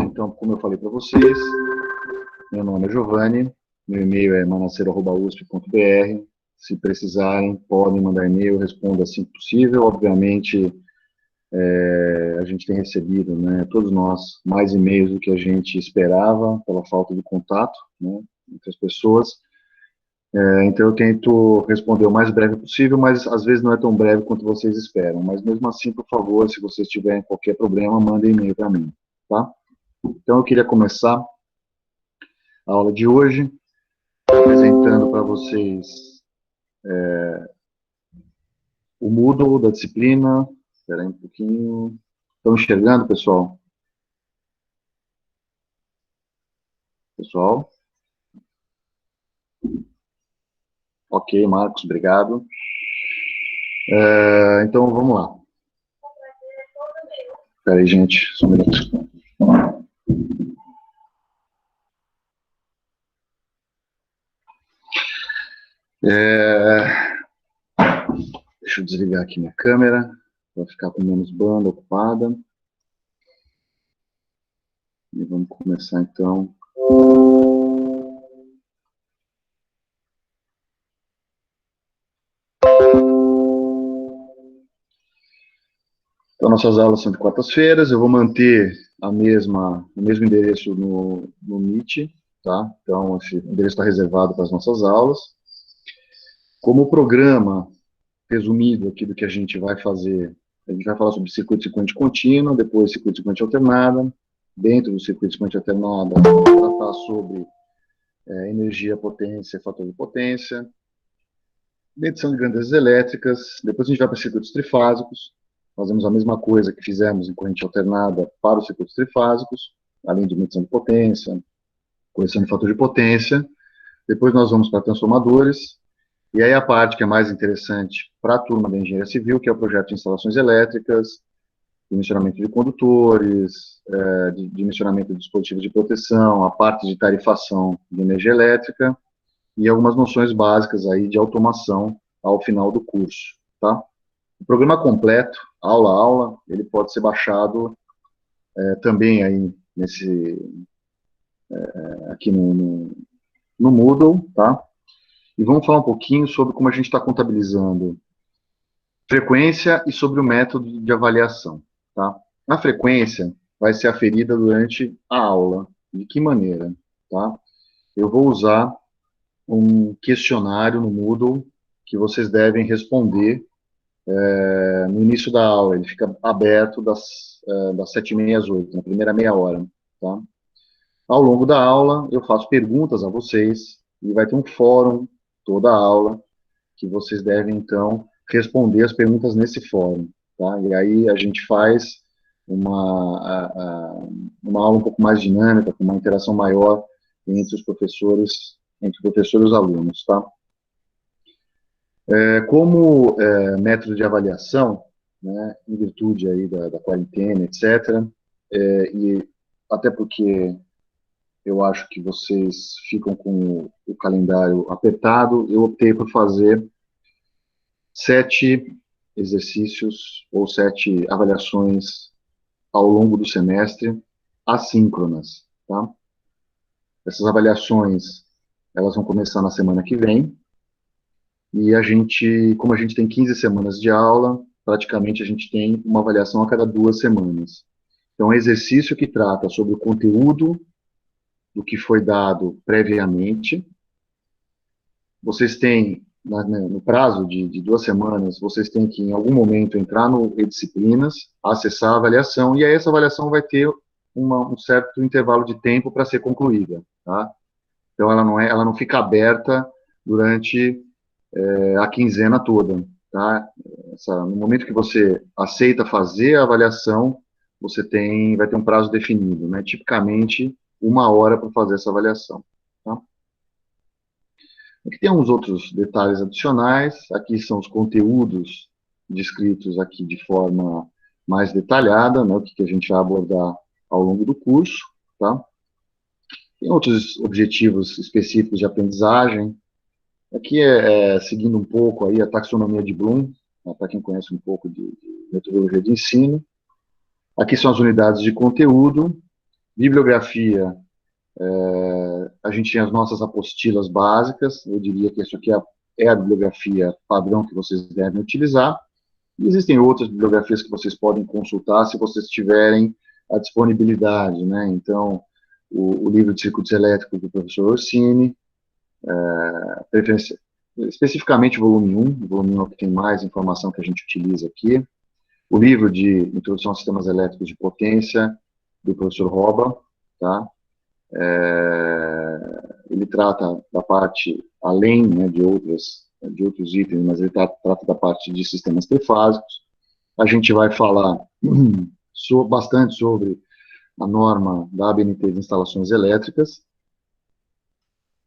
Então, como eu falei para vocês, meu nome é Giovanni, meu e-mail é manaceiro@usp.br. Se precisarem, podem mandar e-mail, eu respondo assim que possível. Obviamente, a gente tem recebido, né, todos nós, mais e-mails do que a gente esperava, pela falta de contato, né, entre as pessoas. Então, eu tento responder o mais breve possível, mas às vezes não é tão breve quanto vocês esperam. Mas mesmo assim, por favor, se vocês tiverem qualquer problema, mandem e-mail para mim, tá? Então, eu queria começar a aula de hoje apresentando para vocês o Moodle da disciplina. Espera aí um pouquinho. Estão enxergando, pessoal? Pessoal? Ok, Marcos, obrigado. Então, vamos lá. Espera aí, gente, só um minuto. Deixa eu desligar aqui minha câmera, para ficar com menos banda ocupada. E vamos começar, então. Então, nossas aulas são de quartas-feiras. Eu vou manter o mesmo endereço no Meet, tá? Então, esse endereço está reservado para as nossas aulas. Como programa resumido aqui do que a gente vai fazer, a gente vai falar sobre circuito sequente contínuo, depois circuito sequente alternada. Dentro do circuito sequente alternada, vamos tratar sobre energia, potência, fator de potência, medição de grandezas elétricas. Depois a gente vai para circuitos trifásicos. Fazemos a mesma coisa que fizemos em corrente alternada para os circuitos trifásicos, além de medição de potência, correção de fator de potência. Depois nós vamos para transformadores. E aí a parte que é mais interessante para a turma da engenharia civil, que é o projeto de instalações elétricas, dimensionamento de condutores, dimensionamento de dispositivos de proteção, a parte de tarifação de energia elétrica e algumas noções básicas aí de automação ao final do curso, tá? O programa completo, aula a aula, ele pode ser baixado também aí aqui no Moodle, tá? E vamos falar um pouquinho sobre como a gente está contabilizando frequência e sobre o método de avaliação, tá? A frequência vai ser aferida durante a aula. De que maneira, tá? Eu vou usar um questionário no Moodle que vocês devem responder no início da aula. Ele fica aberto das 7h30 às 8h, na primeira meia hora, tá? Ao longo da aula, eu faço perguntas a vocês e vai ter um fórum toda a aula que vocês devem, então, responder as perguntas nesse fórum, tá? E aí a gente faz uma aula um pouco mais dinâmica, com uma interação maior entre os professores e os alunos, tá? Como método de avaliação, né, em virtude aí da quarentena, etc., e até porque eu acho que vocês ficam com o calendário apertado, eu optei por fazer 7 exercícios ou 7 avaliações ao longo do semestre, assíncronas, tá? Essas avaliações, elas vão começar na semana que vem, e como a gente tem 15 semanas de aula, praticamente a gente tem uma avaliação a cada 2 semanas. Então, é um exercício que trata sobre o conteúdo do que foi dado previamente. Vocês têm, no prazo de 2 semanas, vocês têm que, em algum momento, entrar no e-disciplinas, acessar a avaliação, e aí essa avaliação vai ter um certo intervalo de tempo para ser concluída, tá? Então, ela não fica aberta durante a quinzena toda, tá? No momento que você aceita fazer a avaliação, vai ter um prazo definido, né? Tipicamente, 1 hora para fazer essa avaliação, tá? Aqui tem uns outros detalhes adicionais. Aqui são os conteúdos descritos aqui de forma mais detalhada, né? O que a gente vai abordar ao longo do curso, tá? Tem outros objetivos específicos de aprendizagem. Aqui seguindo um pouco aí a taxonomia de Bloom, né, para quem conhece um pouco de metodologia de ensino. Aqui são as unidades de conteúdo, bibliografia, a gente tem as nossas apostilas básicas, eu diria que isso aqui é a bibliografia padrão que vocês devem utilizar. E existem outras bibliografias que vocês podem consultar se vocês tiverem a disponibilidade, né? Então, o livro de circuitos elétricos do professor Orsini, especificamente o volume 1 é o que tem mais informação que a gente utiliza aqui, o livro de Introdução a Sistemas Elétricos de Potência, do professor Roba, tá? Ele trata da parte, além, né, de outros itens, mas ele trata da parte de sistemas trifásicos. A gente vai falar bastante sobre a norma da ABNT de instalações elétricas.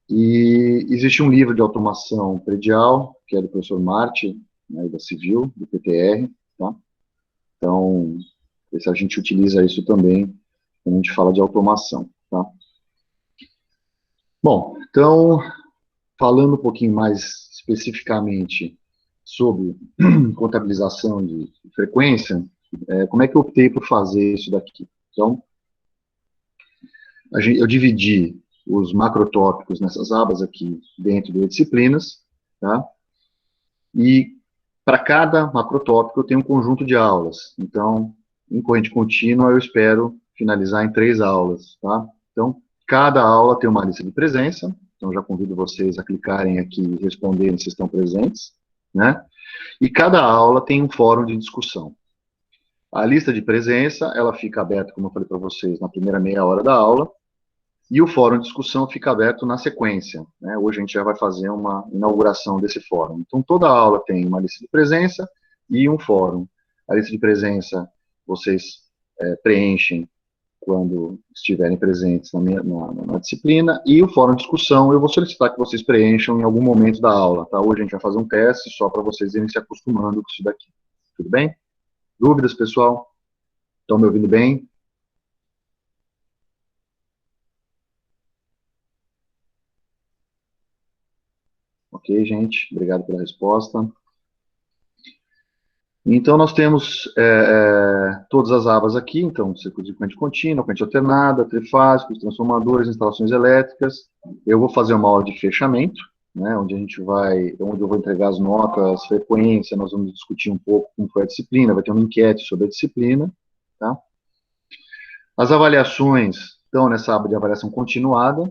E existe um livro de automação predial, que é do professor Marti, né, da Civil, do PTR, tá? Então, a gente utiliza isso também quando a gente fala de automação, tá? Bom, então, falando um pouquinho mais especificamente sobre contabilização de frequência, como é que eu optei por fazer isso daqui? Então, eu dividi os macrotópicos nessas abas aqui dentro de disciplinas, tá? E para cada macrotópico eu tenho um conjunto de aulas. Então, em corrente contínua eu espero finalizar em 3 aulas, tá? Então, cada aula tem uma lista de presença, então já convido vocês a clicarem aqui e responderem se estão presentes, né? E cada aula tem um fórum de discussão. A lista de presença, ela fica aberta, como eu falei para vocês, na primeira meia hora da aula, e o fórum de discussão fica aberto na sequência, né? Hoje a gente já vai fazer uma inauguração desse fórum. Então, toda aula tem uma lista de presença e um fórum. A lista de presença vocês preenchem quando estiverem presentes na disciplina, e o fórum de discussão eu vou solicitar que vocês preencham em algum momento da aula, tá? Hoje a gente vai fazer um teste só para vocês irem se acostumando com isso daqui. Tudo bem? Dúvidas, pessoal? Estão me ouvindo bem? Ok, gente, obrigado pela resposta. Então, nós temos todas as abas aqui, então, circuito de corrente contínua, corrente alternada, trifásicos, transformadores, instalações elétricas. Eu vou fazer uma aula de fechamento, né, onde eu vou entregar as notas, frequência, nós vamos discutir um pouco como foi a disciplina, vai ter uma enquete sobre a disciplina, tá? As avaliações estão nessa aba de avaliação continuada.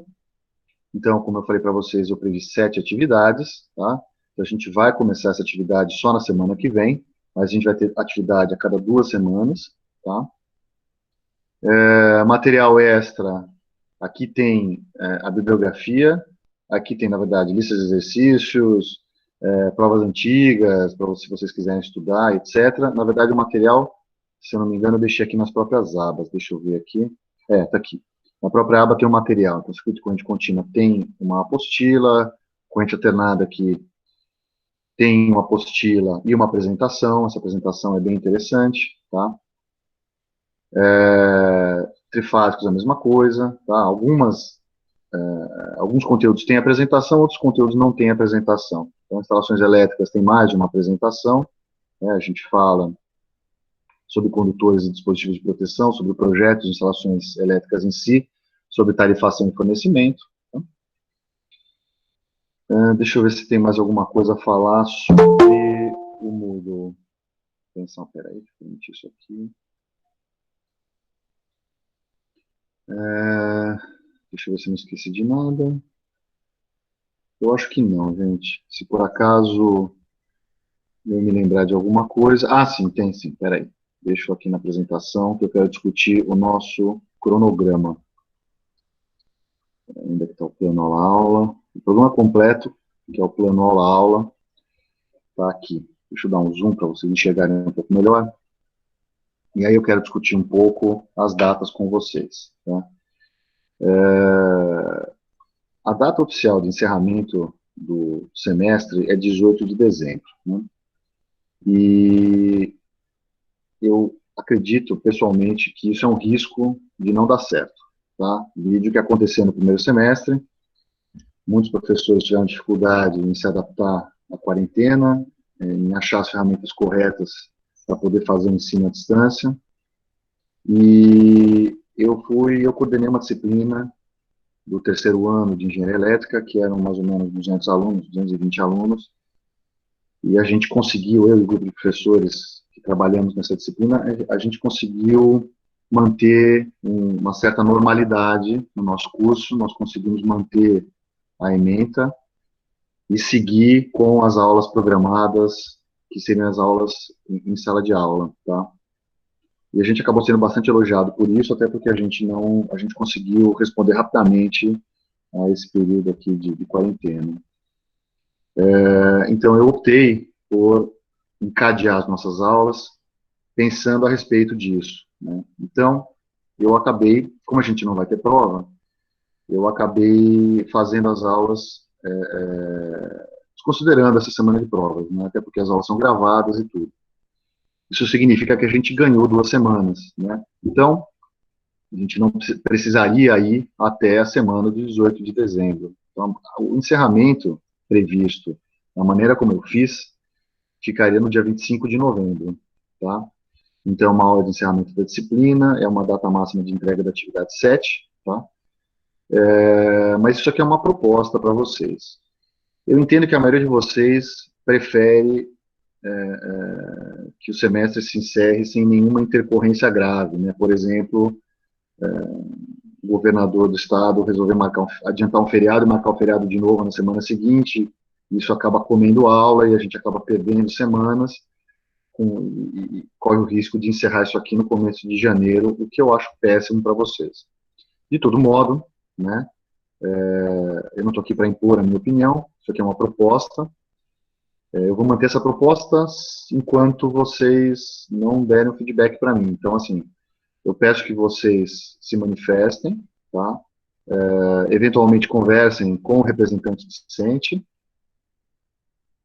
Então, como eu falei para vocês, eu previ 7 atividades, tá? Então, a gente vai começar essa atividade só na semana que vem, mas a gente vai ter atividade a cada 2 semanas, tá? Material extra, aqui tem a bibliografia, aqui tem, na verdade, listas de exercícios, provas antigas, se vocês quiserem estudar, etc. Na verdade, o material, se eu não me engano, eu deixei aqui nas próprias abas, deixa eu ver aqui. Tá aqui. Na própria aba tem o material, então, circuito de corrente contínua tem uma apostila, corrente alternada aqui tem uma apostila e uma apresentação, essa apresentação é bem interessante, tá? Trifásicos a mesma coisa, tá? Alguns conteúdos têm apresentação, outros conteúdos não têm apresentação. Então, instalações elétricas tem mais de uma apresentação, né? A gente fala sobre condutores e dispositivos de proteção, sobre projetos de instalações elétricas em si, sobre tarifação e fornecimento. Tá? Deixa eu ver se tem mais alguma coisa a falar sobre o Moodle. Atenção, peraí, deixa eu permitir isso aqui. Deixa eu ver se eu não esqueci de nada. Eu acho que não, gente. Se por acaso eu me lembrar de alguma coisa... Ah, sim, tem sim, peraí. Deixa eu aqui na apresentação que eu quero discutir o nosso cronograma. Onde é que está o plano aula-aula? O programa completo, que é o plano aula-aula, está aqui. Deixa eu dar um zoom para vocês enxergarem um pouco melhor. E aí eu quero discutir um pouco as datas com vocês. Tá? A data oficial de encerramento do semestre é 18 de dezembro. Né? E eu acredito, pessoalmente, que isso é um risco de não dar certo. Tá? Vídeo que aconteceu no primeiro semestre, muitos professores tiveram dificuldade em se adaptar à quarentena, em achar as ferramentas corretas para poder fazer o ensino à distância. E eu coordenei uma disciplina do terceiro ano de engenharia elétrica, que eram mais ou menos 200 alunos, 220 alunos, e a gente conseguiu, eu e o grupo de professores que trabalhamos nessa disciplina, a gente conseguiu manter uma certa normalidade no nosso curso, nós conseguimos manter a ementa e seguir com as aulas programadas, que seriam as aulas em sala de aula, tá? E a gente acabou sendo bastante elogiado por isso, até porque a gente conseguiu responder rapidamente a esse período aqui de quarentena. Então eu optei por encadear as nossas aulas pensando a respeito disso, né? Então eu acabei, como a gente não vai ter prova, eu acabei fazendo as aulas considerando essa semana de provas, né? Até porque as aulas são gravadas e tudo. Isso significa que a gente ganhou 2 semanas, né? Então a gente não precisaria ir até a semana de 18 de dezembro. Então, o encerramento previsto, da maneira como eu fiz, ficaria no dia 25 de novembro, tá? Então, uma aula de encerramento da disciplina, é uma data máxima de entrega da atividade 7, tá? Mas isso aqui é uma proposta para vocês. Eu entendo que a maioria de vocês prefere que o semestre se encerre sem nenhuma intercorrência grave, né? Por exemplo, o governador do estado resolver adiantar um feriado e marcar o feriado de novo na semana seguinte, isso acaba comendo aula e a gente acaba perdendo semanas e corre o risco de encerrar isso aqui no começo de janeiro, o que eu acho péssimo para vocês. De todo modo, né, eu não estou aqui para impor a minha opinião, isso aqui é uma proposta, eu vou manter essa proposta enquanto vocês não derem o feedback para mim. Então, assim, eu peço que vocês se manifestem, tá? Eventualmente conversem com o representante discente.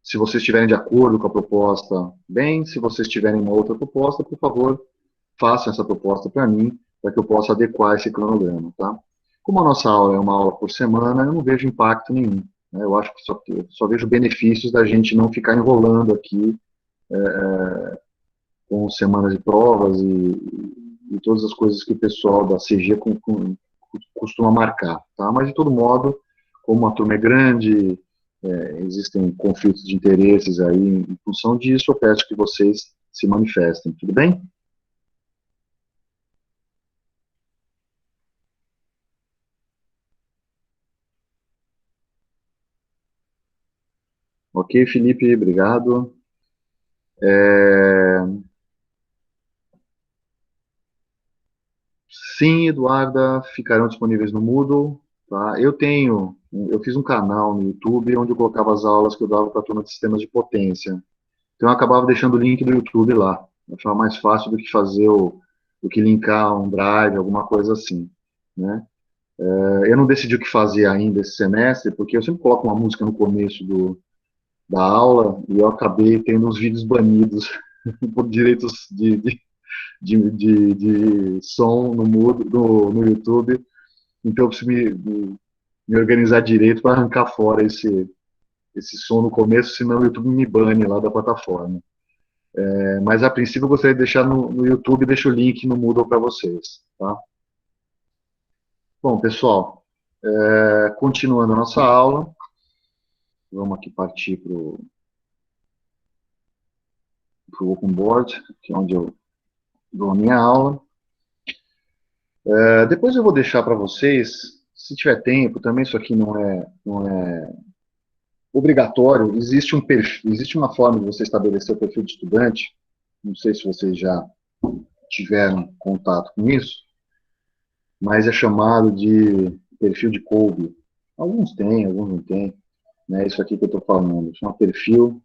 Se vocês estiverem de acordo com a proposta, bem. Se vocês tiverem uma outra proposta, por favor, façam essa proposta para mim, para que eu possa adequar esse cronograma, tá? Como a nossa aula é uma aula por semana, eu não vejo impacto nenhum, né? Eu acho que só vejo benefícios da gente não ficar enrolando aqui com semanas de provas e todas as coisas que o pessoal da CG costuma marcar, tá? Mas, de todo modo, como a turma é grande, existem conflitos de interesses aí em função disso, eu peço que vocês se manifestem, tudo bem? Ok, Felipe, obrigado. É... Sim, Eduarda, ficarão disponíveis no Moodle, tá? Eu fiz um canal no YouTube onde eu colocava as aulas que eu dava para a turma de sistemas de potência. Então eu acabava deixando o link do YouTube lá. Eu achava mais fácil do que linkar um drive, alguma coisa assim, né? Eu não decidi o que fazer ainda esse semestre, porque eu sempre coloco uma música no começo da aula e eu acabei tendo uns vídeos banidos por direitos de som no YouTube. Então eu preciso me organizar direito para arrancar fora esse som no começo, senão o YouTube me bane lá da plataforma. Mas a princípio eu gostaria de deixar no YouTube, deixo o link no Moodle para vocês. Tá? Bom, pessoal, continuando a nossa aula, vamos aqui partir para o Open Board, que é onde eu dou a minha aula. Depois eu vou deixar para vocês, se tiver tempo, também isso aqui não é obrigatório, existe uma forma de você estabelecer o perfil de estudante, não sei se vocês já tiveram contato com isso, mas é chamado de perfil de Kolbe. Alguns têm, alguns não têm, né? Isso aqui que eu estou falando, chama perfil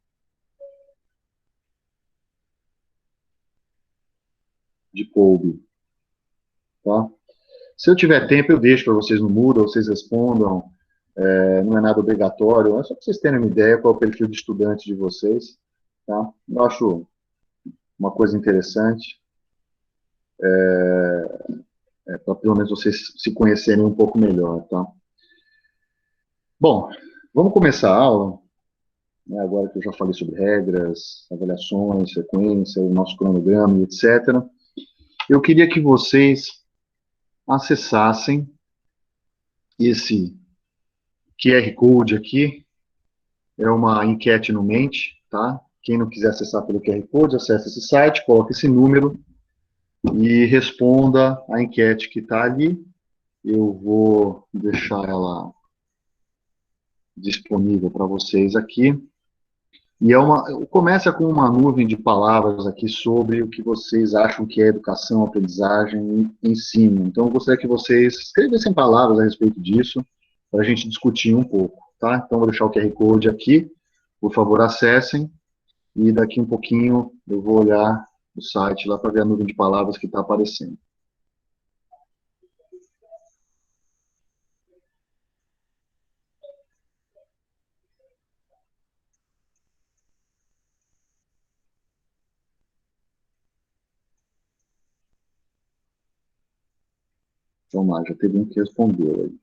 de Kolbe, tá? Se eu tiver tempo, eu deixo para vocês no Moodle, vocês respondam, não é nada obrigatório, é só para vocês terem uma ideia qual é o perfil de estudante de vocês, tá? Eu acho uma coisa interessante, para pelo menos vocês se conhecerem um pouco melhor, tá? Bom, vamos começar a aula, né, agora que eu já falei sobre regras, avaliações, sequência, o nosso cronograma e etc. Eu queria que vocês acessassem esse QR Code aqui, é uma enquete no Mente, tá? Quem não quiser acessar pelo QR Code, acessa esse site, coloca esse número e responda a enquete que está ali. Eu vou deixar ela disponível para vocês aqui. E começa com uma nuvem de palavras aqui sobre o que vocês acham que é educação, aprendizagem e ensino. Então, eu gostaria que vocês escrevessem palavras a respeito disso, para a gente discutir um pouco, tá? Então, vou deixar o QR Code aqui, por favor, acessem, e daqui um pouquinho eu vou olhar o site lá para ver a nuvem de palavras que está aparecendo. Vamos lá, já teve um que respondeu aí.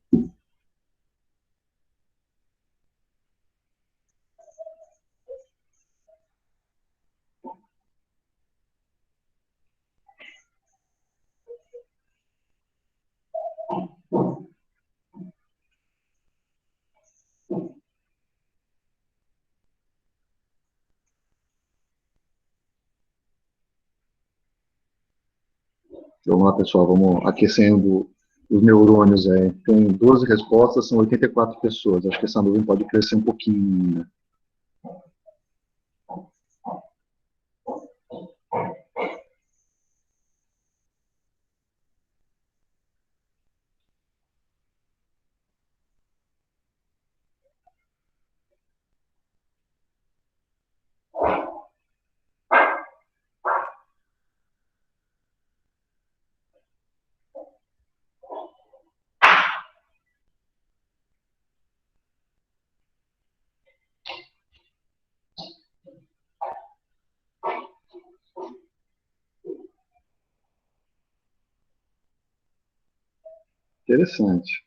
Vamos lá, pessoal, vamos aquecendo os neurônios aí. Tem 12 respostas, são 84 pessoas. Acho que essa nuvem pode crescer um pouquinho, né? Interessante.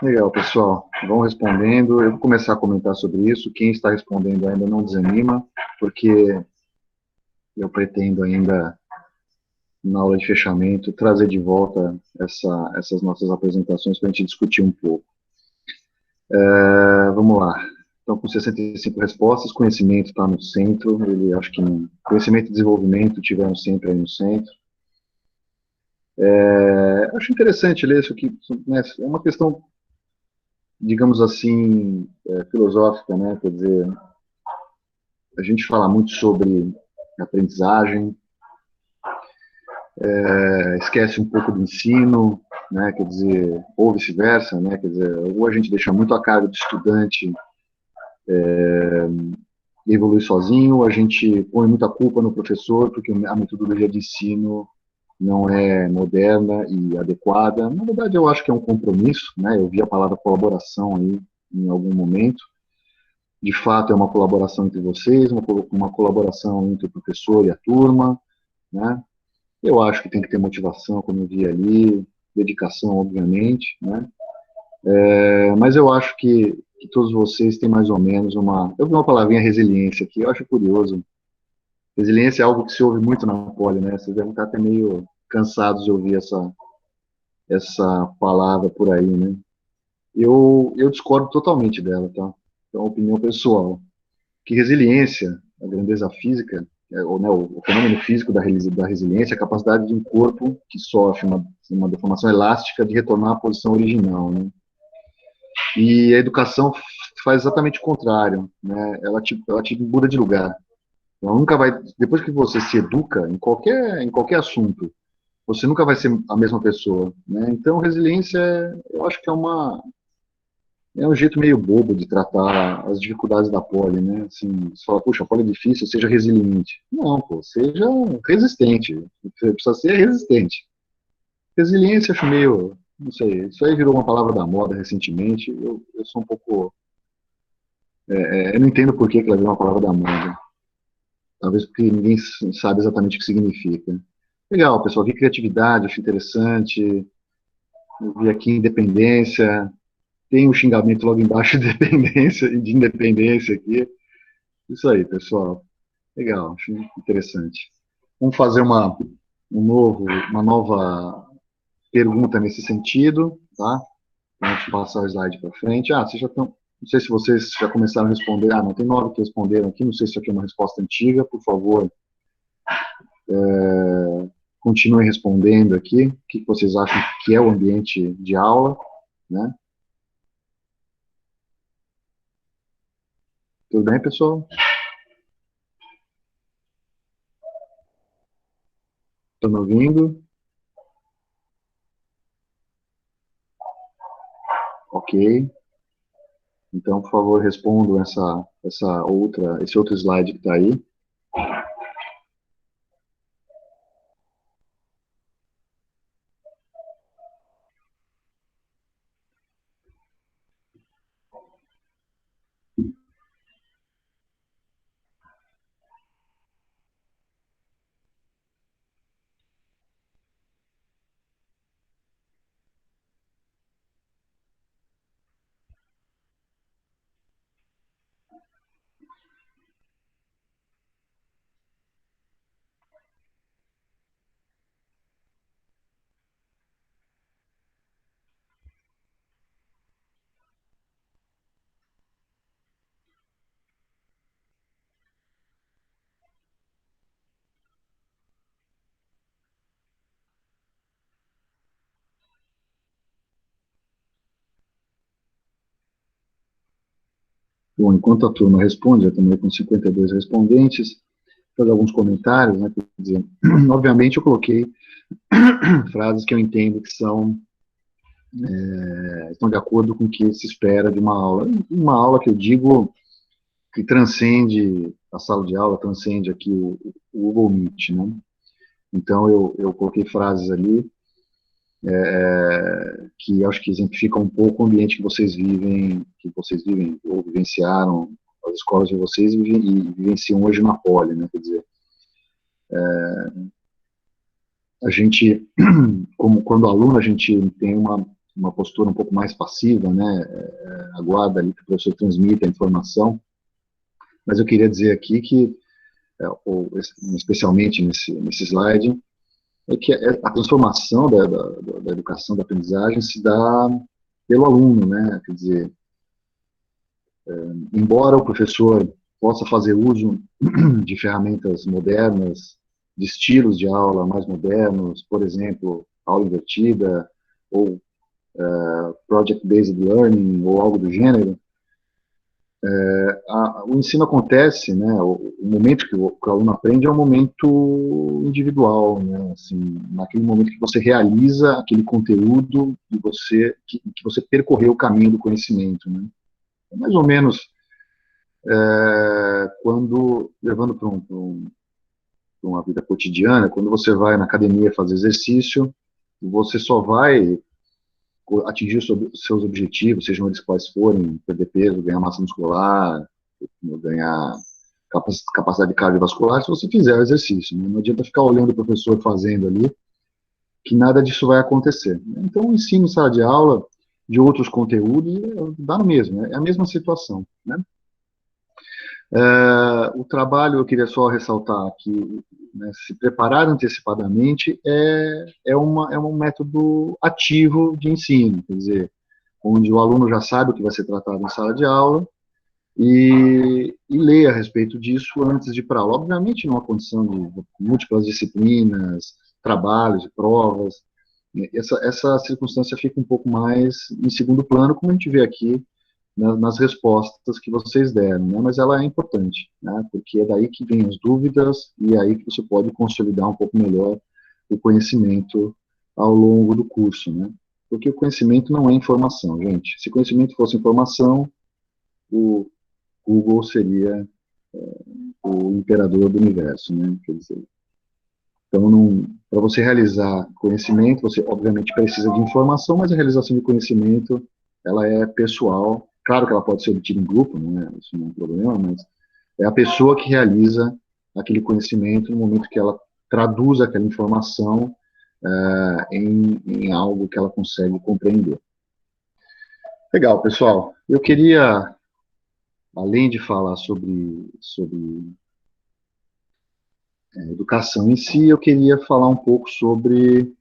Legal, pessoal. Vão respondendo. Eu vou começar a comentar sobre isso. Quem está respondendo ainda não desanima, porque eu pretendo ainda, na aula de fechamento, trazer de volta essas nossas apresentações para a gente discutir um pouco. Vamos lá. Então, com 65 respostas, conhecimento está no centro. Acho que conhecimento e desenvolvimento tiveram sempre aí no centro. Acho interessante ler isso aqui. Né, é uma questão, digamos assim, filosófica, né? Quer dizer, a gente fala muito sobre aprendizagem, esquece um pouco do ensino, né? Quer dizer, ou vice-versa, né? Quer dizer, ou a gente deixa muito a cargo do estudante evoluir sozinho, ou a gente põe muita culpa no professor, porque a metodologia de ensino não é moderna e adequada. Na verdade, eu acho que é um compromisso, né? Eu vi a palavra colaboração aí em algum momento. De fato, é uma colaboração entre vocês, uma colaboração entre o professor e a turma, né? Eu acho que tem que ter motivação, como eu vi ali, dedicação, obviamente, né? Mas eu acho que todos vocês têm mais ou menos uma... Eu vi uma palavrinha resiliência aqui, eu acho curioso. Resiliência é algo que se ouve muito na Poli, né? Vocês devem estar até meio cansados de ouvir essa palavra por aí, né? Eu discordo totalmente dela, tá? É uma opinião pessoal. Que resiliência, a grandeza física, né, o fenômeno físico da resiliência é a capacidade de um corpo que sofre uma deformação elástica de retornar à posição original, né? E a educação faz exatamente o contrário, né? Ela te muda de lugar. Ela nunca vai, depois que você se educa em qualquer assunto, você nunca vai ser a mesma pessoa, né? Então, resiliência, eu acho que é um jeito meio bobo de tratar as dificuldades da poli, né? Assim, você fala, puxa, a poli é difícil, seja resiliente. Não, pô, seja resistente. Você precisa ser resistente. Resiliência, acho meio, não sei, isso aí virou uma palavra da moda recentemente. Eu sou um pouco, eu não entendo por que ela virou uma palavra da moda. talvez porque ninguém sabe exatamente o que significa. Legal, pessoal, vi criatividade, acho interessante, vi aqui independência, tem um xingamento logo embaixo de dependência e de independência aqui. Isso aí, pessoal. Legal, acho interessante. Vamos fazer uma nova pergunta nesse sentido, tá? A gente passar o slide para frente. Vocês já estão. Não sei se vocês já começaram a responder. Não, tem 9 que responderam aqui. Não sei se isso aqui é uma resposta antiga. Por favor, continuem respondendo aqui. O que vocês acham que é o ambiente de aula, né? Tudo bem, pessoal? Estão me ouvindo? Ok. Então, por favor, respondam esse outro slide que está aí. Bom, enquanto a turma responde, eu também com 52 respondentes, fazer alguns comentários, né? Quer dizer, obviamente eu coloquei frases que eu entendo que estão de acordo com o que se espera de uma aula que eu digo que transcende a sala de aula, transcende aqui o Google Meet, né? Então eu coloquei frases ali que acho que exemplificam um pouco o ambiente que vocês vivem ou vivenciaram, as escolas de vocês e vivenciam hoje na Poli, né? Quer dizer, a gente, como quando aluno, a gente tem uma postura um pouco mais passiva, né? Aguarda ali que o professor transmita a informação, mas eu queria dizer aqui que, especialmente nesse slide, é que a transformação da educação, da aprendizagem, se dá pelo aluno, né? Quer dizer, embora o professor possa fazer uso de ferramentas modernas, de estilos de aula mais modernos, por exemplo, aula invertida, ou project-based learning, ou algo do gênero, o ensino acontece, né, o momento que o aluno aprende é um momento individual, né, assim, naquele momento que você realiza aquele conteúdo que você percorreu o caminho do conhecimento, né. É mais ou menos quando, levando para uma vida cotidiana, quando você vai na academia fazer exercício, você só vai atingir os seus objetivos, sejam eles quais forem, perder peso, ganhar massa muscular, ganhar capacidade cardiovascular, se você fizer o exercício. Né? Não adianta ficar olhando o professor fazendo ali, que nada disso vai acontecer. Então, o ensino em sala de aula de outros conteúdos dá no mesmo, né? É a mesma situação. Né? O trabalho, eu queria só ressaltar que né, se preparar antecipadamente é um método ativo de ensino, quer dizer, onde o aluno já sabe o que vai ser tratado em sala de aula e lê a respeito disso antes de ir para aula. Obviamente, numa condição de múltiplas disciplinas, trabalhos e provas, essa circunstância fica um pouco mais em segundo plano, como a gente vê aqui nas respostas que vocês deram, né? Mas ela é importante, né? Porque é daí que vem as dúvidas e é aí que você pode consolidar um pouco melhor o conhecimento ao longo do curso, né? Porque o conhecimento não é informação, gente. Se conhecimento fosse informação, o Google seria o imperador do universo, né? Quer dizer, então, para você realizar conhecimento, você obviamente precisa de informação, mas a realização de conhecimento, ela é pessoal. Claro que ela pode ser obtida em grupo, né? Isso não é um problema, mas é a pessoa que realiza aquele conhecimento no momento que ela traduz aquela informação em algo que ela consegue compreender. Legal, pessoal. Eu queria, além de falar sobre educação em si, eu queria falar um pouco sobre...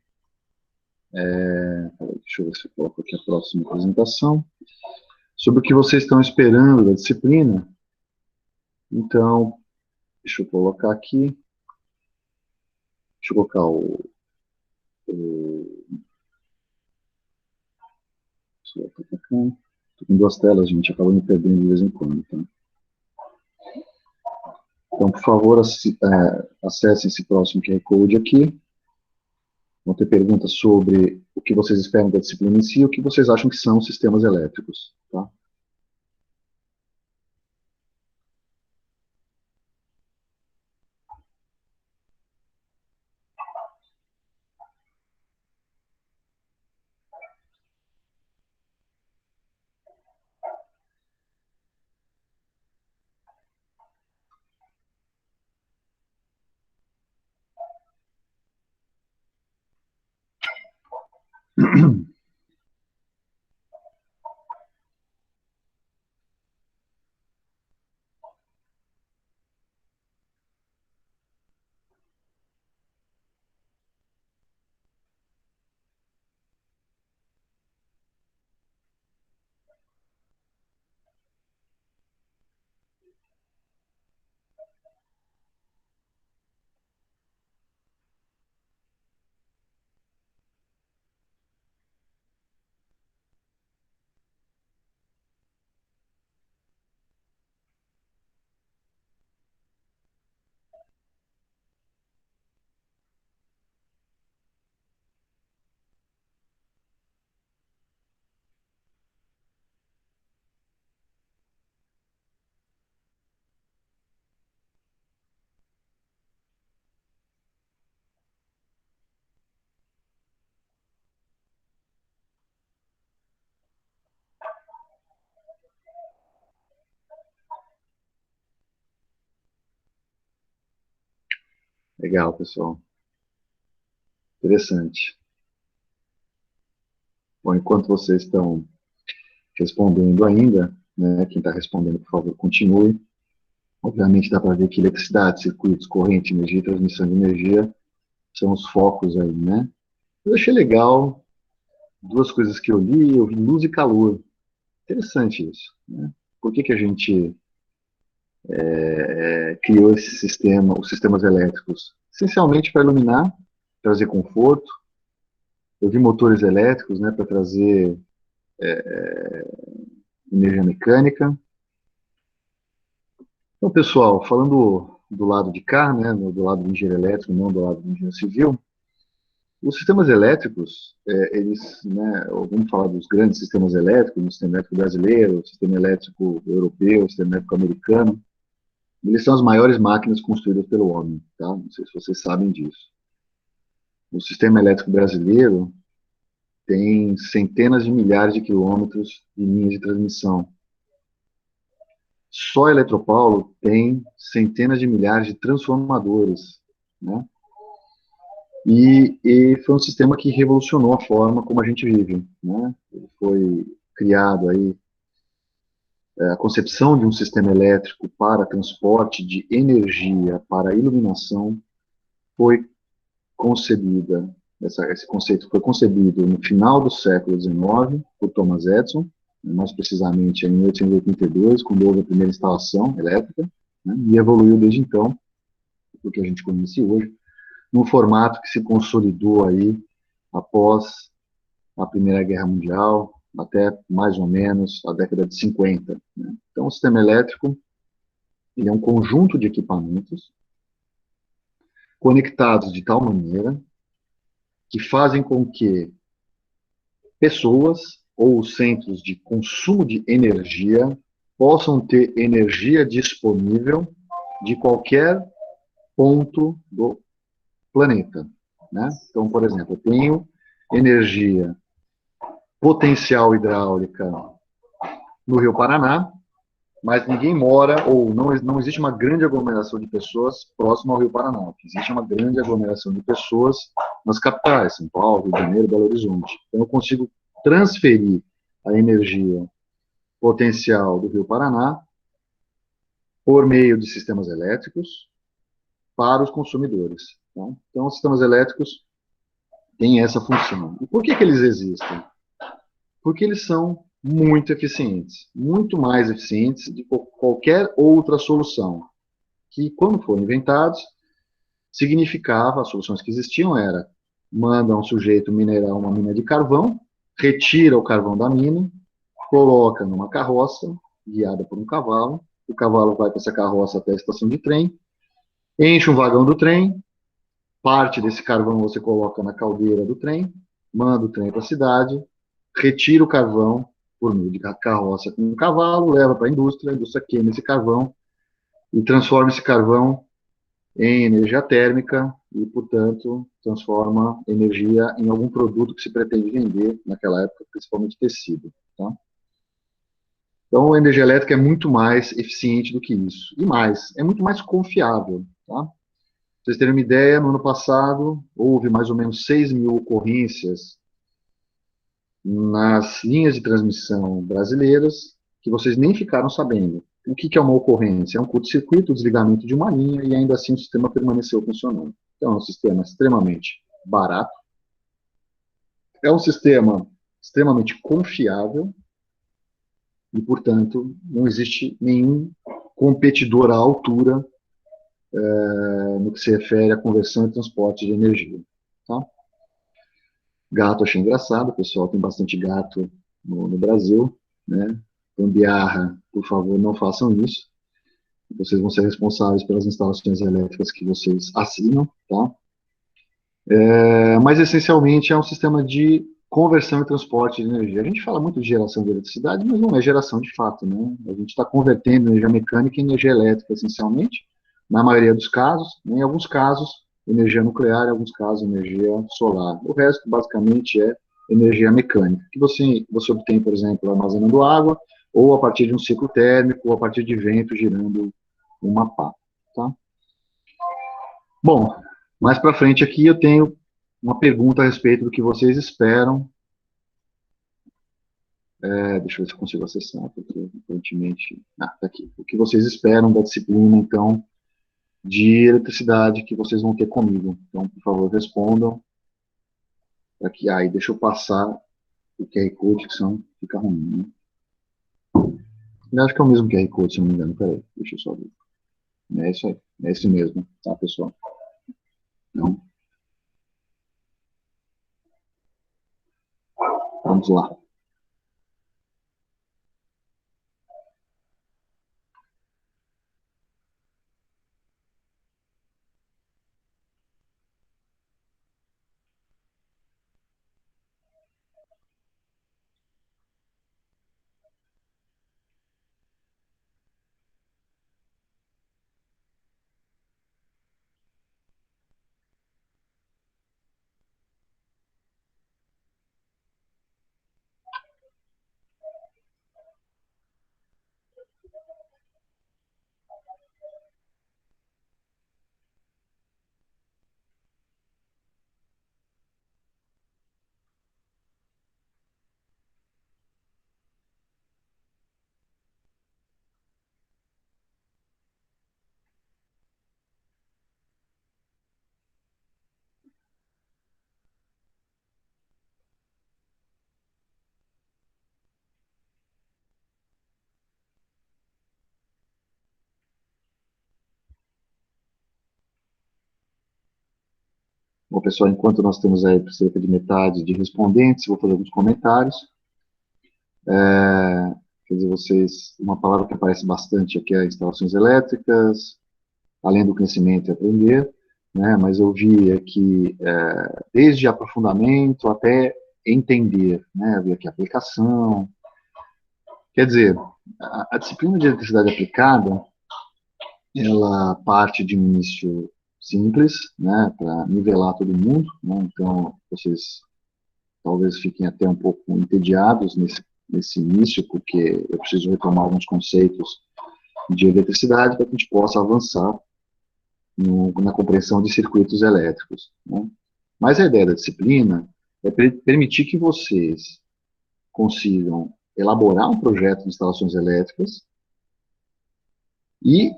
deixa eu ver se eu coloco aqui a próxima apresentação. Sobre o que vocês estão esperando da disciplina. Então, deixa eu colocar aqui. Deixa eu colocar Estou com duas telas, gente. Acaba me perdendo de vez em quando. Tá? Então, por favor, acessem esse próximo QR Code aqui. Vão ter perguntas sobre o que vocês esperam da disciplina em si e o que vocês acham que são sistemas elétricos. Tá? Legal, pessoal. Interessante. Bom, enquanto vocês estão respondendo ainda, né, quem está respondendo, por favor, continue. Obviamente dá para ver que eletricidade, circuitos, corrente, energia e transmissão de energia são os focos aí, né? Eu achei legal duas coisas que eu vi luz e calor. Interessante isso, né? Por que que a gente criou esse sistema, os sistemas elétricos? Essencialmente para iluminar, trazer conforto. Eu vi motores elétricos, né, para trazer energia mecânica. Então, pessoal, falando do lado de cá, né, do lado do engenheiro elétrico, não do lado do engenheiro civil, os sistemas elétricos, eles, né, vamos falar dos grandes sistemas elétricos, o sistema elétrico brasileiro, o sistema elétrico europeu, o sistema elétrico americano, eles são as maiores máquinas construídas pelo homem, tá? Não sei se vocês sabem disso. O sistema elétrico brasileiro tem centenas de milhares de quilômetros de linhas de transmissão. Só a Eletropaulo tem centenas de milhares de transformadores, né? E foi um sistema que revolucionou a forma como a gente vive, né? Ele foi criado aí, a concepção de um sistema elétrico para transporte de energia para iluminação foi concebida, esse conceito foi concebido no final do século XIX por Thomas Edison, mais precisamente em 1882, quando houve a primeira instalação elétrica, né? E evoluiu desde então, o que a gente conhece hoje, num formato que se consolidou aí após a Primeira Guerra Mundial, até mais ou menos a década de 50. Né? Então, o sistema elétrico ele é um conjunto de equipamentos conectados de tal maneira que fazem com que pessoas ou centros de consumo de energia possam ter energia disponível de qualquer ponto do planeta. Né? Então, por exemplo, eu tenho energia potencial hidráulica no Rio Paraná, mas ninguém mora, ou não existe uma grande aglomeração de pessoas próximo ao Rio Paraná. Existe uma grande aglomeração de pessoas nas capitais, São Paulo, Rio de Janeiro, Belo Horizonte. Então, eu consigo transferir a energia potencial do Rio Paraná por meio de sistemas elétricos para os consumidores. Tá? Então, os sistemas elétricos têm essa função. E por que eles existem? Porque eles são muito eficientes, muito mais eficientes de qualquer outra solução, que quando foram inventados, significava, as soluções que existiam era, manda um sujeito minerar uma mina de carvão, retira o carvão da mina, coloca numa carroça, guiada por um cavalo, o cavalo vai com essa carroça até a estação de trem, enche um vagão do trem, parte desse carvão você coloca na caldeira do trem, manda o trem para a cidade, retira o carvão por meio de carroça com um cavalo, leva para a indústria queima esse carvão e transforma esse carvão em energia térmica e, portanto, transforma energia em algum produto que se pretende vender naquela época, principalmente tecido. Tá? Então, a energia elétrica é muito mais eficiente do que isso. E mais, é muito mais confiável. Tá? Pra vocês terem uma ideia, no ano passado, houve mais ou menos 6 mil ocorrências nas linhas de transmissão brasileiras que vocês nem ficaram sabendo. O que é uma ocorrência? É um curto-circuito, o desligamento de uma linha e ainda assim o sistema permaneceu funcionando. Então, é um sistema extremamente barato, é um sistema extremamente confiável e, portanto, não existe nenhum competidor à altura no que se refere à conversão e transporte de energia. Tá? Gato achei engraçado, o pessoal tem bastante gato no Brasil, né? Gambiarra, por favor, não façam isso. Vocês vão ser responsáveis pelas instalações elétricas que vocês assinam, tá? Mas, essencialmente, é um sistema de conversão e transporte de energia. A gente fala muito de geração de eletricidade, mas não é geração de fato, né? A gente está convertendo energia mecânica em energia elétrica, essencialmente, na maioria dos casos, né? Em alguns casos, energia nuclear, em alguns casos, energia solar. O resto, basicamente, é energia mecânica, que você obtém, por exemplo, armazenando água, ou a partir de um ciclo térmico, ou a partir de vento girando uma pá, tá? Bom, mais para frente aqui eu tenho uma pergunta a respeito do que vocês esperam. Deixa eu ver se eu consigo acessar, porque aparentemente... tá aqui. O que vocês esperam da disciplina, então, de eletricidade que vocês vão ter comigo. Então, por favor, respondam. Aqui, aí, deixa eu passar o QR Code, que senão fica ruim, né? Eu acho que é o mesmo QR Code, se não me engano. Peraí, deixa eu só ver. É isso aí, é esse mesmo, tá, pessoal? Então, vamos lá. Bom, pessoal, enquanto nós temos aí cerca de metade de respondentes, vou fazer alguns comentários. Quer dizer, vocês, uma palavra que aparece bastante aqui é instalações elétricas, além do conhecimento e aprender, né? Mas eu vi aqui desde aprofundamento até entender, né? Eu vi aqui aplicação. Quer dizer, a disciplina de eletricidade aplicada, ela parte de um início simples, né? Para nivelar todo mundo, né? Então, vocês talvez fiquem até um pouco entediados nesse início, porque eu preciso retomar alguns conceitos de eletricidade para que a gente possa avançar na compreensão de circuitos elétricos, né? Mas a ideia da disciplina é permitir que vocês consigam elaborar um projeto de instalações elétricas e,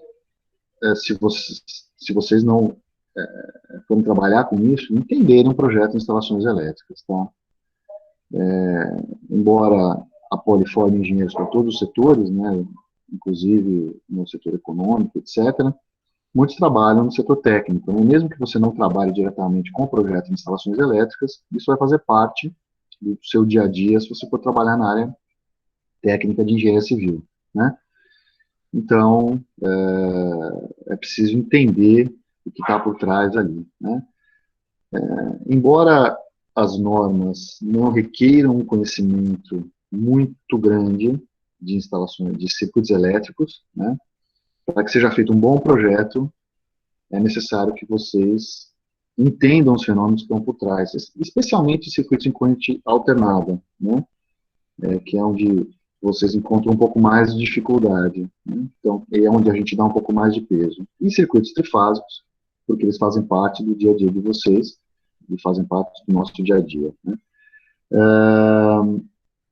se vocês não forem trabalhar com isso, entenderem um projeto de instalações elétricas, tá? Embora a Poli forme engenheiros para todos os setores, né, inclusive no setor econômico, etc., muitos trabalham no setor técnico, né? Mesmo que você não trabalhe diretamente com o projeto de instalações elétricas, isso vai fazer parte do seu dia a dia se você for trabalhar na área técnica de engenharia civil, né? Então, é preciso entender o que está por trás ali, né? Embora as normas não requeiram um conhecimento muito grande de instalações de circuitos elétricos, né? Para que seja feito um bom projeto, é necessário que vocês entendam os fenômenos que estão por trás, especialmente circuitos em corrente alternada, né? Que é onde vocês encontram um pouco mais de dificuldade, né? Então, é onde a gente dá um pouco mais de peso. E circuitos trifásicos, porque eles fazem parte do dia a dia de vocês, e fazem parte do nosso dia a dia, né?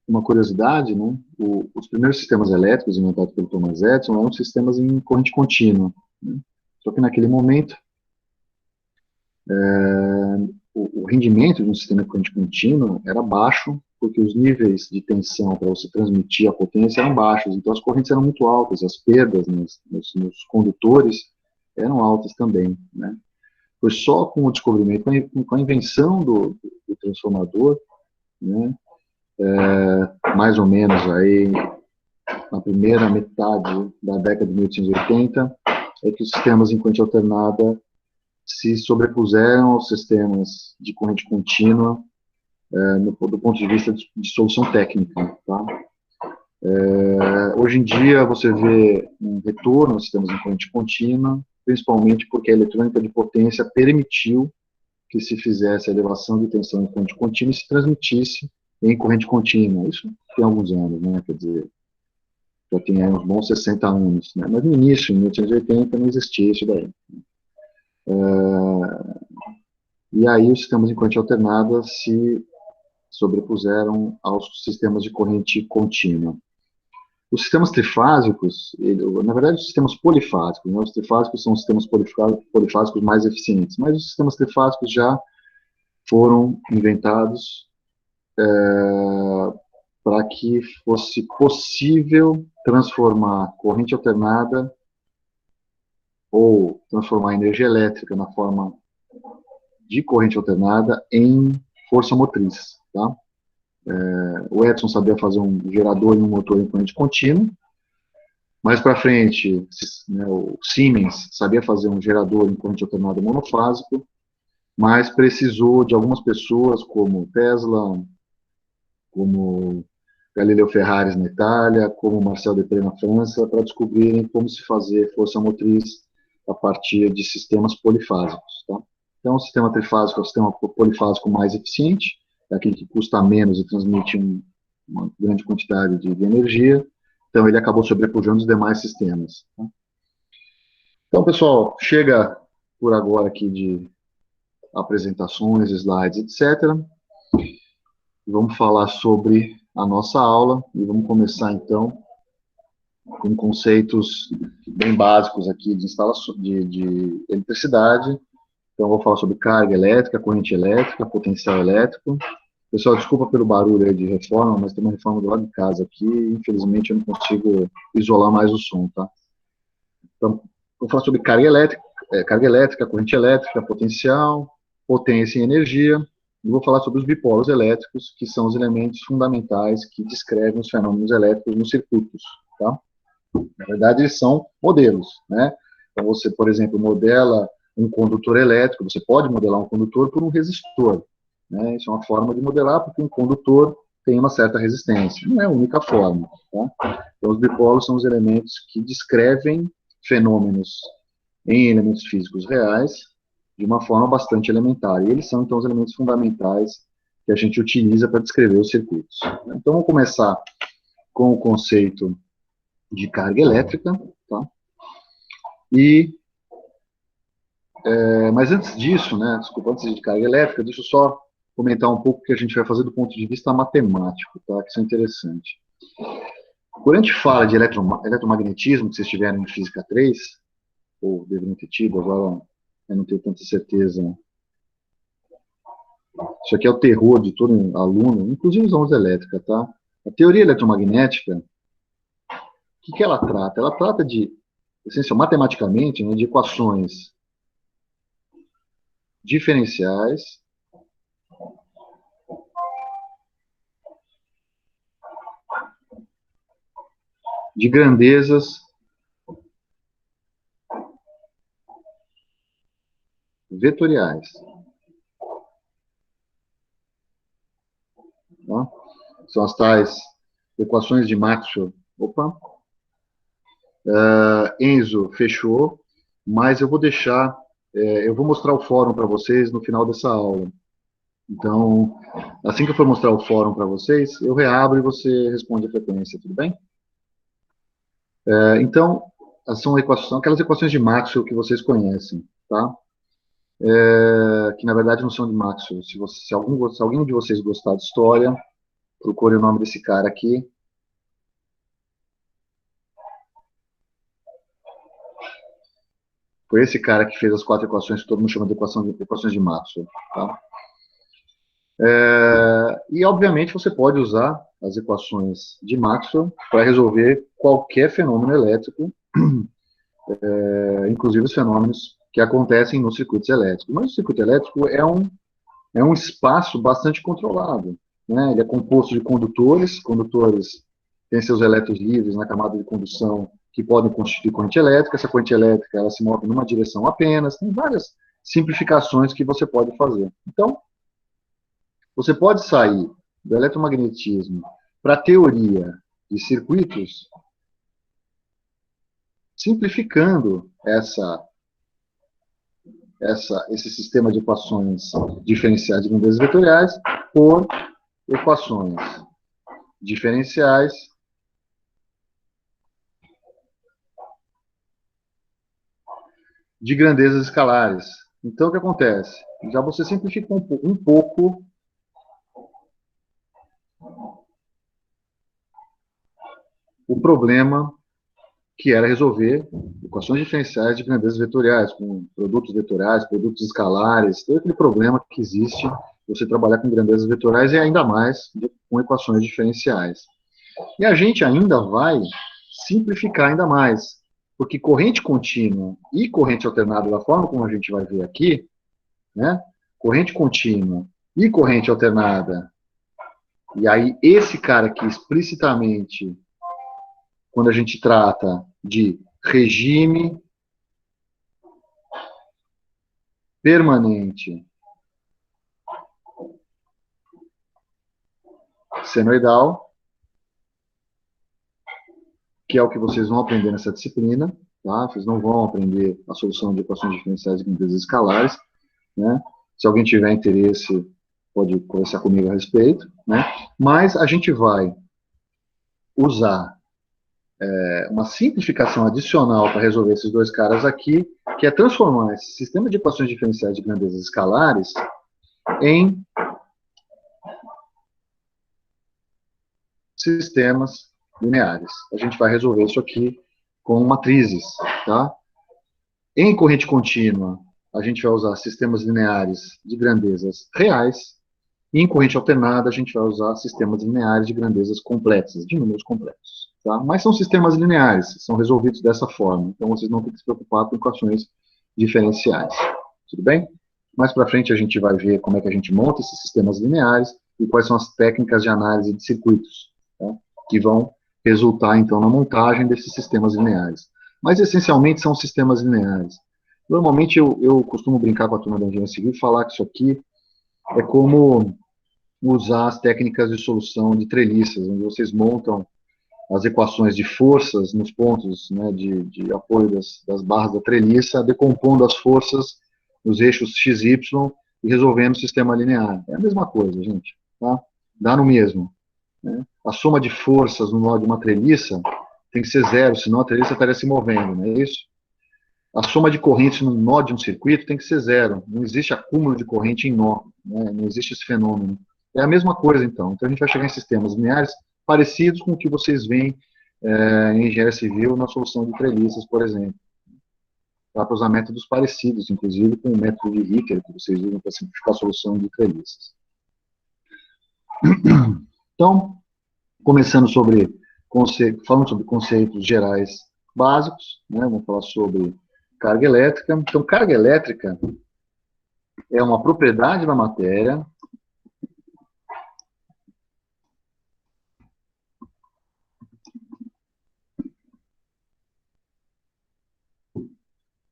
Uma curiosidade, né? Os primeiros sistemas elétricos inventados pelo Thomas Edison eram sistemas em corrente contínua, né? Só que naquele momento, o rendimento de um sistema de corrente contínua era baixo, porque os níveis de tensão para você transmitir a potência eram baixos, então as correntes eram muito altas, as perdas nos condutores eram altas também, né? Foi só com o descobrimento, com a invenção do transformador, né, mais ou menos aí na primeira metade da década de 1880, é que os sistemas em corrente alternada se sobrepuseram aos sistemas de corrente contínua, do ponto de vista de solução técnica, tá? Hoje em dia você vê um retorno aos sistemas em corrente contínua, principalmente porque a eletrônica de potência permitiu que se fizesse a elevação de tensão em corrente contínua e se transmitisse em corrente contínua. Isso tem alguns anos, né? Quer dizer, já tem aí uns bons 60 anos, né? Mas no início, em 1880, não existia isso daí. E aí os sistemas em corrente alternada se sobrepuseram aos sistemas de corrente contínua. Os sistemas trifásicos, na verdade, os sistemas polifásicos, né? Os trifásicos são os sistemas polifásicos mais eficientes, mas os sistemas trifásicos já foram inventados para que fosse possível transformar corrente alternada ou transformar energia elétrica na forma de corrente alternada em força motriz, tá? O Edison sabia fazer um gerador e um motor em corrente contínua. Mais para frente, né, o Siemens sabia fazer um gerador em corrente alternada monofásico, mas precisou de algumas pessoas, como Tesla, como Galileu Ferraris na Itália, como Marcel Depré na França, para descobrirem como se fazer força motriz a partir de sistemas polifásicos. Tá? Então, o sistema trifásico é o sistema polifásico mais eficiente, é aquele que custa menos e transmite uma grande quantidade de energia. Então, ele acabou sobrepujando os demais sistemas. Tá? Então, pessoal, chega por agora aqui de apresentações, slides, etc. Vamos falar sobre a nossa aula e vamos começar, então, com conceitos bem básicos aqui de instalação de eletricidade. Então, eu vou falar sobre carga elétrica, corrente elétrica, potencial elétrico. Pessoal, desculpa pelo barulho aí de reforma, mas tem uma reforma do lado de casa aqui e, infelizmente, eu não consigo isolar mais o som, tá? Então, vou falar sobre carga elétrica, corrente elétrica, potencial, potência e energia. E vou falar sobre os bipolos elétricos, que são os elementos fundamentais que descrevem os fenômenos elétricos nos circuitos, tá? Na verdade, eles são modelos, né? Então, você, por exemplo, modela um condutor elétrico, você pode modelar um condutor por um resistor, né? Isso é uma forma de modelar, porque um condutor tem uma certa resistência. Não é a única forma, tá? Então, os bipolos são os elementos que descrevem fenômenos em elementos físicos reais de uma forma bastante elementar. E eles são, então, os elementos fundamentais que a gente utiliza para descrever os circuitos. Então, vamos começar com o conceito de carga elétrica. Tá? Mas antes disso, né, desculpa, antes de carga elétrica, deixa eu só comentar um pouco o que a gente vai fazer do ponto de vista matemático, tá? Que isso é interessante. Quando a gente fala de eletromagnetismo, que vocês tiveram em Física 3, ou deveriam ter tido, agora eu não tenho tanta certeza. Isso aqui é o terror de todo aluno, inclusive os alunos de elétrica, tá? A teoria eletromagnética, o que ela trata? Ela trata de, matematicamente, né, de equações diferenciais de grandezas vetoriais. Tá? São as tais equações de Maxwell. Opa! Enzo fechou, mas eu vou deixar, eu vou mostrar o fórum para vocês no final dessa aula. Então, assim que eu for mostrar o fórum para vocês, eu reabro e você responde a frequência, tudo bem? Então, são aquelas equações de Maxwell que vocês conhecem, tá? Que na verdade não são de Maxwell. Se alguém de vocês gostar de história, procure o nome desse cara aqui. Foi esse cara que fez as 4 equações que todo mundo chama de equações de Maxwell. Tá? E, obviamente, você pode usar as equações de Maxwell para resolver qualquer fenômeno elétrico, inclusive os fenômenos que acontecem nos circuitos elétricos. Mas o circuito elétrico é um espaço bastante controlado. Né? Ele é composto de condutores, condutores têm seus elétrons livres na camada de condução que podem constituir corrente elétrica. Essa corrente elétrica ela se move numa direção apenas. Tem várias simplificações que você pode fazer. Então, você pode sair do eletromagnetismo para a teoria de circuitos simplificando esse sistema de equações diferenciais de grandezas vetoriais por equações diferenciais de grandezas escalares. Então, o que acontece? Já você simplifica um pouco o problema que era resolver equações diferenciais de grandezas vetoriais, com produtos vetoriais, produtos escalares, todo aquele problema que existe você trabalhar com grandezas vetoriais e ainda mais com equações diferenciais. E a gente ainda vai simplificar ainda mais, porque corrente contínua e corrente alternada, da forma como a gente vai ver aqui, né, corrente contínua e corrente alternada, e aí esse cara aqui explicitamente, quando a gente trata de regime permanente senoidal, que é o que vocês vão aprender nessa disciplina, tá? Vocês não vão aprender a solução de equações diferenciais de grandezas escalares, né? Se alguém tiver interesse, pode conversar comigo a respeito, né? Mas a gente vai usar uma simplificação adicional para resolver esses dois caras aqui, que é transformar esse sistema de equações diferenciais de grandezas escalares em sistemas lineares. A gente vai resolver isso aqui com matrizes, tá? Em corrente contínua, a gente vai usar sistemas lineares de grandezas reais, e em corrente alternada, a gente vai usar sistemas lineares de grandezas complexas, de números complexos. Tá? Mas são sistemas lineares, são resolvidos dessa forma, então vocês não têm que se preocupar com equações diferenciais. Tudo bem? Mais para frente a gente vai ver como é que a gente monta esses sistemas lineares e quais são as técnicas de análise de circuitos, tá? Que vão resultar, então, na montagem desses sistemas lineares. Mas, essencialmente, são sistemas lineares. Normalmente, eu costumo brincar com a turma da engenharia civil e falar que isso aqui é como usar as técnicas de solução de treliças, onde vocês montam as equações de forças nos pontos, né, de apoio das barras da treliça, decompondo as forças nos eixos x, y e resolvendo o sistema linear. É a mesma coisa, gente. Tá? Dá no mesmo. Né? A soma de forças no nó de uma treliça tem que ser zero, senão a treliça estaria se movendo, não é isso? A soma de correntes num nó de um circuito tem que ser zero. Não existe acúmulo de corrente em nó, né? Não existe esse fenômeno. É a mesma coisa, então. Então a gente vai chegar em sistemas lineares parecidos com o que vocês veem em engenharia civil na solução de treliças, por exemplo. Dá para usar métodos parecidos, inclusive com o método de Ricker, que vocês usam para simplificar a solução de treliças. Então, começando falando sobre conceitos gerais básicos, né? Vamos falar sobre carga elétrica. Então, carga elétrica é uma propriedade da matéria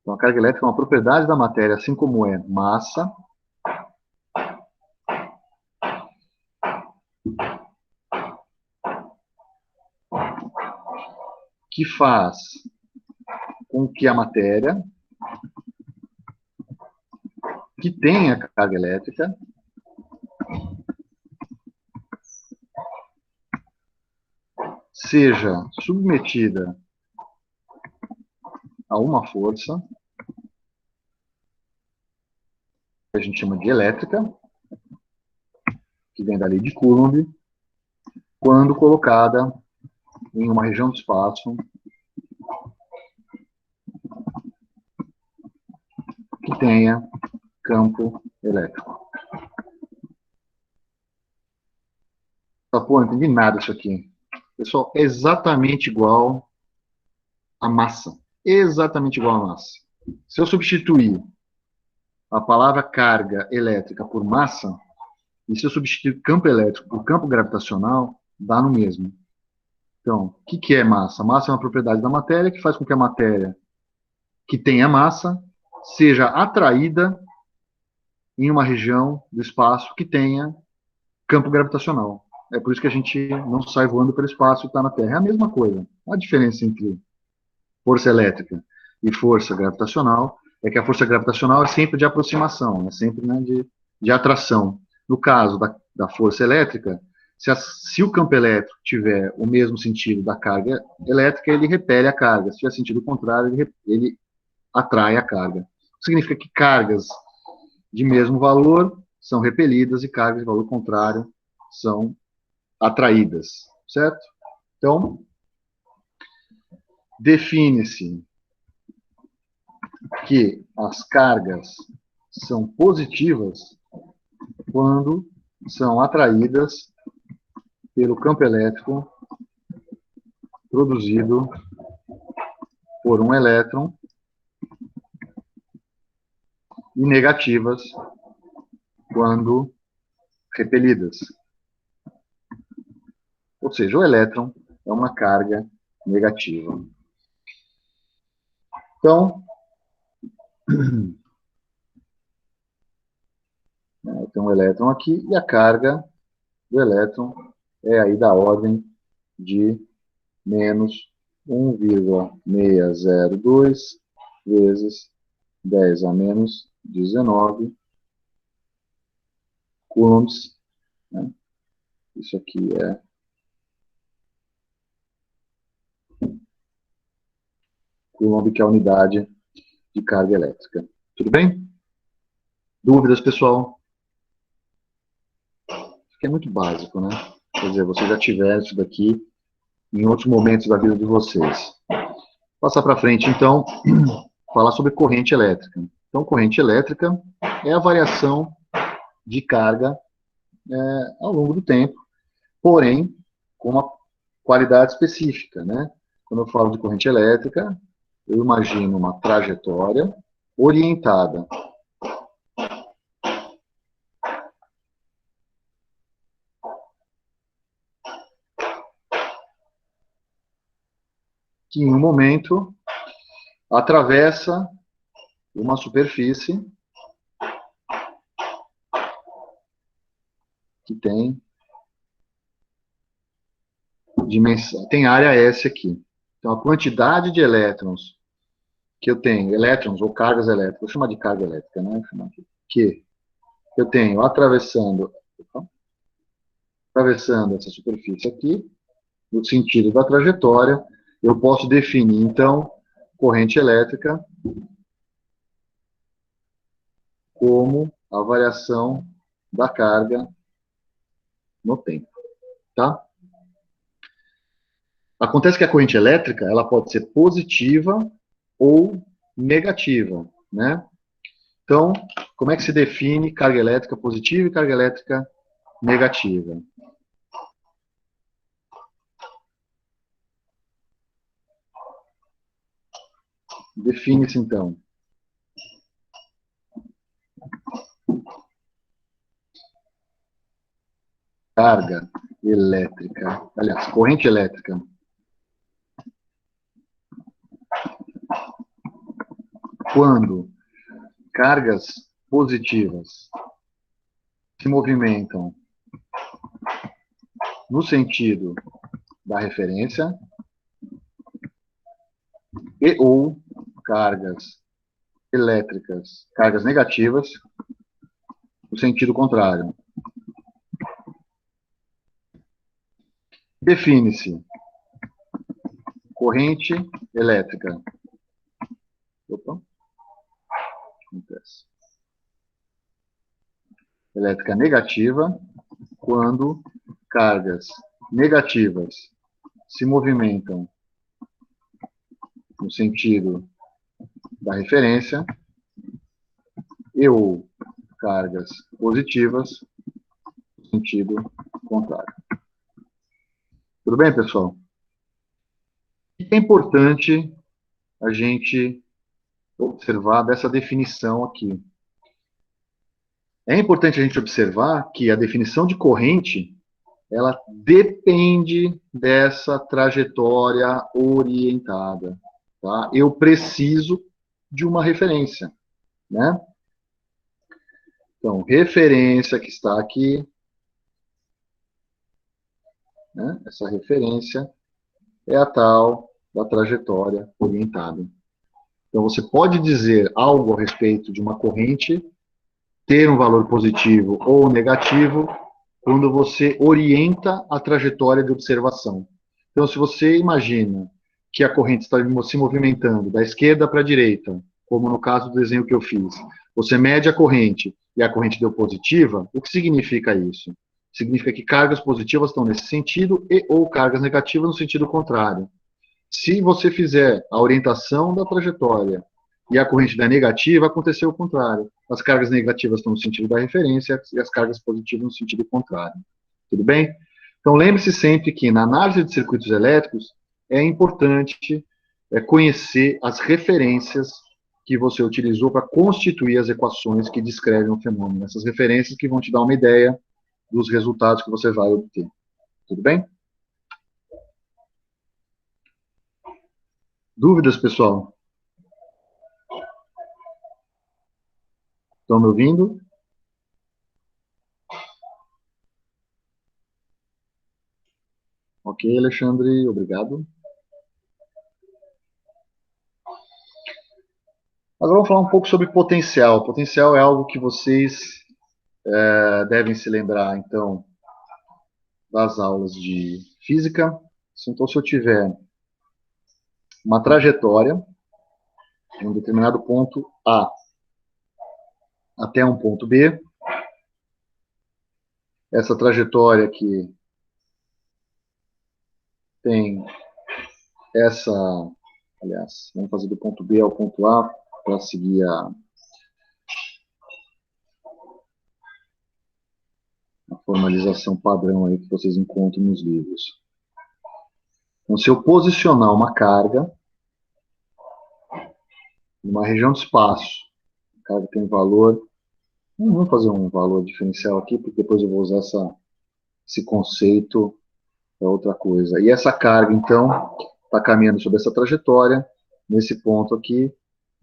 então, a carga elétrica é uma propriedade da matéria, assim como é massa, que faz com que a matéria que tenha carga elétrica seja submetida a uma força, que a gente chama de elétrica, que vem da lei de Coulomb, quando colocada em uma região do espaço que tenha campo elétrico. Tá, pô, não entendi nada disso aqui. Pessoal, é exatamente igual a massa. Exatamente igual a massa. Se eu substituir a palavra carga elétrica por massa, e se eu substituir campo elétrico por campo gravitacional, dá no mesmo. Então, o que é massa? Massa é uma propriedade da matéria que faz com que a matéria que tenha massa seja atraída em uma região do espaço que tenha campo gravitacional. É por isso que a gente não sai voando pelo espaço e está na Terra. É a mesma coisa. A diferença entre força elétrica e força gravitacional é que a força gravitacional é sempre de aproximação, é sempre, né, de atração. No caso da força elétrica, se o campo elétrico tiver o mesmo sentido da carga elétrica, ele repele a carga. Se tiver sentido contrário, ele atrai a carga. Significa que cargas de mesmo valor são repelidas e cargas de valor contrário são atraídas, certo? Então, define-se que as cargas são positivas quando são atraídas pelo campo elétrico produzido por um elétron e negativas quando repelidas. Ou seja, o elétron é uma carga negativa. Então, tem um elétron aqui e a carga do elétron é aí da ordem de menos 1,602 vezes 10 a menos 19 coulombs. Né? Isso aqui é coulomb, que é a unidade de carga elétrica. Tudo bem? Dúvidas, pessoal? Isso aqui é muito básico, né? Quer dizer, vocês já tiveram isso daqui em outros momentos da vida de vocês. Passar para frente, então, falar sobre corrente elétrica. Então, corrente elétrica é a variação de carga ao longo do tempo, porém, com uma qualidade específica, né? Quando eu falo de corrente elétrica, eu imagino uma trajetória orientada que, em um momento, atravessa uma superfície que tem dimensão, tem área S aqui. Então, a quantidade de elétrons que eu tenho, elétrons ou cargas elétricas, vou chamar de carga elétrica, né? Vou chamar aqui, que eu tenho atravessando essa superfície aqui, no sentido da trajetória, eu posso definir, então, corrente elétrica como a variação da carga no tempo, tá? Acontece que a corrente elétrica, ela pode ser positiva ou negativa, né? Então, como é que se define carga elétrica positiva e carga elétrica negativa? Define-se, então, carga elétrica, aliás, corrente elétrica, quando cargas positivas se movimentam no sentido da referência e ou cargas elétricas, cargas negativas, no sentido contrário. Define-se corrente elétrica. Opa, acontece. Elétrica negativa, quando cargas negativas se movimentam no sentido da referência e ou cargas positivas no sentido contrário. Tudo bem, pessoal? O que é importante a gente observar dessa definição aqui? É importante a gente observar que a definição de corrente, ela depende dessa trajetória orientada. Tá? Eu preciso de uma referência, né? Então, referência que está aqui, né? Essa referência é a tal da trajetória orientada. Então, você pode dizer algo a respeito de uma corrente, ter um valor positivo ou negativo, quando você orienta a trajetória de observação. Então, se você imagina que a corrente está se movimentando da esquerda para a direita, como no caso do desenho que eu fiz, você mede a corrente e a corrente deu positiva, o que significa isso? Significa que cargas positivas estão nesse sentido e ou cargas negativas no sentido contrário. Se você fizer a orientação da trajetória e a corrente der negativa, aconteceu o contrário. As cargas negativas estão no sentido da referência e as cargas positivas no sentido contrário. Tudo bem? Então, lembre-se sempre que na análise de circuitos elétricos é importante conhecer as referências que você utilizou para constituir as equações que descrevem o fenômeno. Essas referências que vão te dar uma ideia dos resultados que você vai obter. Tudo bem? Dúvidas, pessoal? Estão me ouvindo? Ok, Alexandre, obrigado. Agora vamos falar um pouco sobre potencial. Potencial é algo que vocês devem se lembrar, então, das aulas de física. Então, se eu tiver uma trajetória de um determinado ponto A até um ponto B, essa trajetória aqui tem essa, aliás, vamos fazer do ponto B ao ponto A para seguir a formalização padrão aí que vocês encontram nos livros. Então, se eu posicionar uma carga numa região de espaço, a carga tem valor, vamos fazer um valor diferencial aqui, porque depois eu vou usar esse conceito para outra coisa. E essa carga, então, está caminhando sobre essa trajetória, nesse ponto aqui,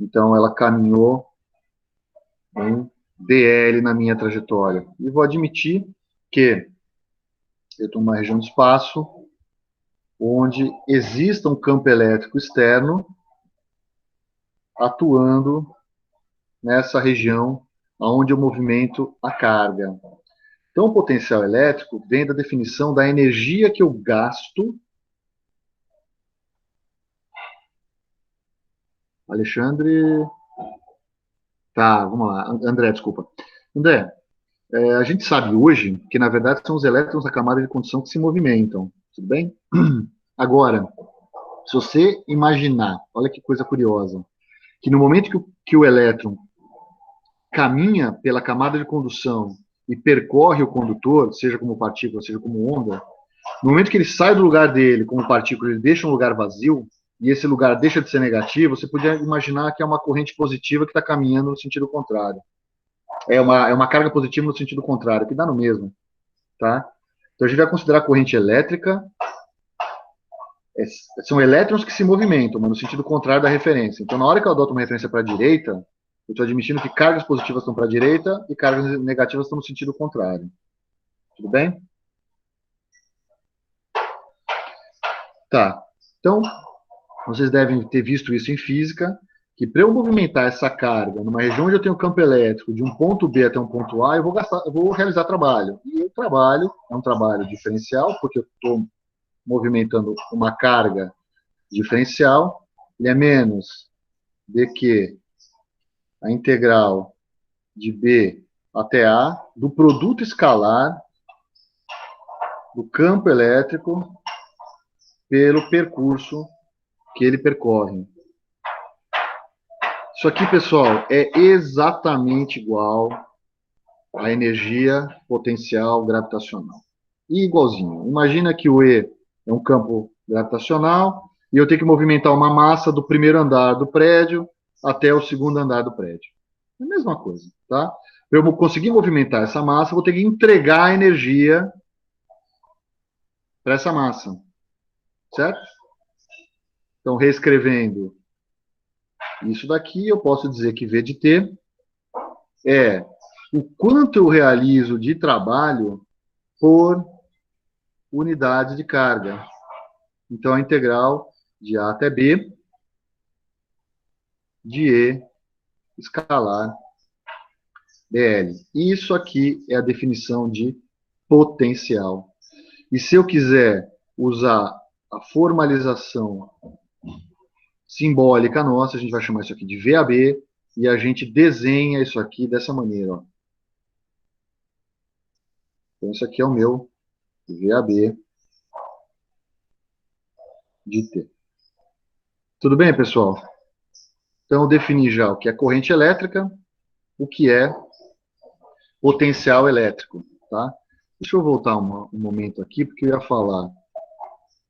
então ela caminhou em dl na minha trajetória. E vou admitir que eu estou numa região de espaço onde exista um campo elétrico externo atuando nessa região onde eu movimento a carga. Então, o potencial elétrico vem da definição da energia que eu gasto Alexandre. Tá, vamos lá. André, desculpa. André, a gente sabe hoje que, na verdade, são os elétrons da camada de condução que se movimentam. Tudo bem? Agora, se você imaginar, olha que coisa curiosa, que no momento que o elétron caminha pela camada de condução e percorre o condutor, seja como partícula, seja como onda, no momento que ele sai do lugar dele como partícula, ele deixa um lugar vazio, e esse lugar deixa de ser negativo, você podia imaginar que é uma corrente positiva que está caminhando no sentido contrário. É uma carga positiva no sentido contrário, que dá no mesmo. Tá? Então a gente vai considerar a corrente elétrica, são elétrons que se movimentam, mas no sentido contrário da referência. Então, na hora que eu adoto uma referência para a direita, eu estou admitindo que cargas positivas estão para a direita e cargas negativas estão no sentido contrário. Tudo bem? Tá. Então, vocês devem ter visto isso em física, que para eu movimentar essa carga numa região onde eu tenho campo elétrico de um ponto B até um ponto A, eu vou realizar trabalho. E o trabalho é um trabalho diferencial, porque eu estou movimentando uma carga diferencial, ele é menos do que a integral de B até A do produto escalar do campo elétrico pelo percurso que ele percorre. Isso aqui, pessoal, é exatamente igual à energia potencial gravitacional. Igualzinho. Imagina que o E é um campo gravitacional e eu tenho que movimentar uma massa do primeiro andar do prédio até o segundo andar do prédio. É a mesma coisa, tá? Para eu conseguir movimentar essa massa, eu vou ter que entregar a energia para essa massa, certo? Então, reescrevendo isso daqui, eu posso dizer que V de T é o quanto eu realizo de trabalho por unidade de carga. Então, a integral de A até B de E escalar dl. Isso aqui é a definição de potencial. E se eu quiser usar a formalização simbólica nossa, a gente vai chamar isso aqui de VAB, e a gente desenha isso aqui dessa maneira. Ó. Então, isso aqui é o meu VAB de T. Tudo bem, pessoal? Então, eu defini já o que é corrente elétrica, o que é potencial elétrico. Tá? Deixa eu voltar um momento aqui, porque eu ia falar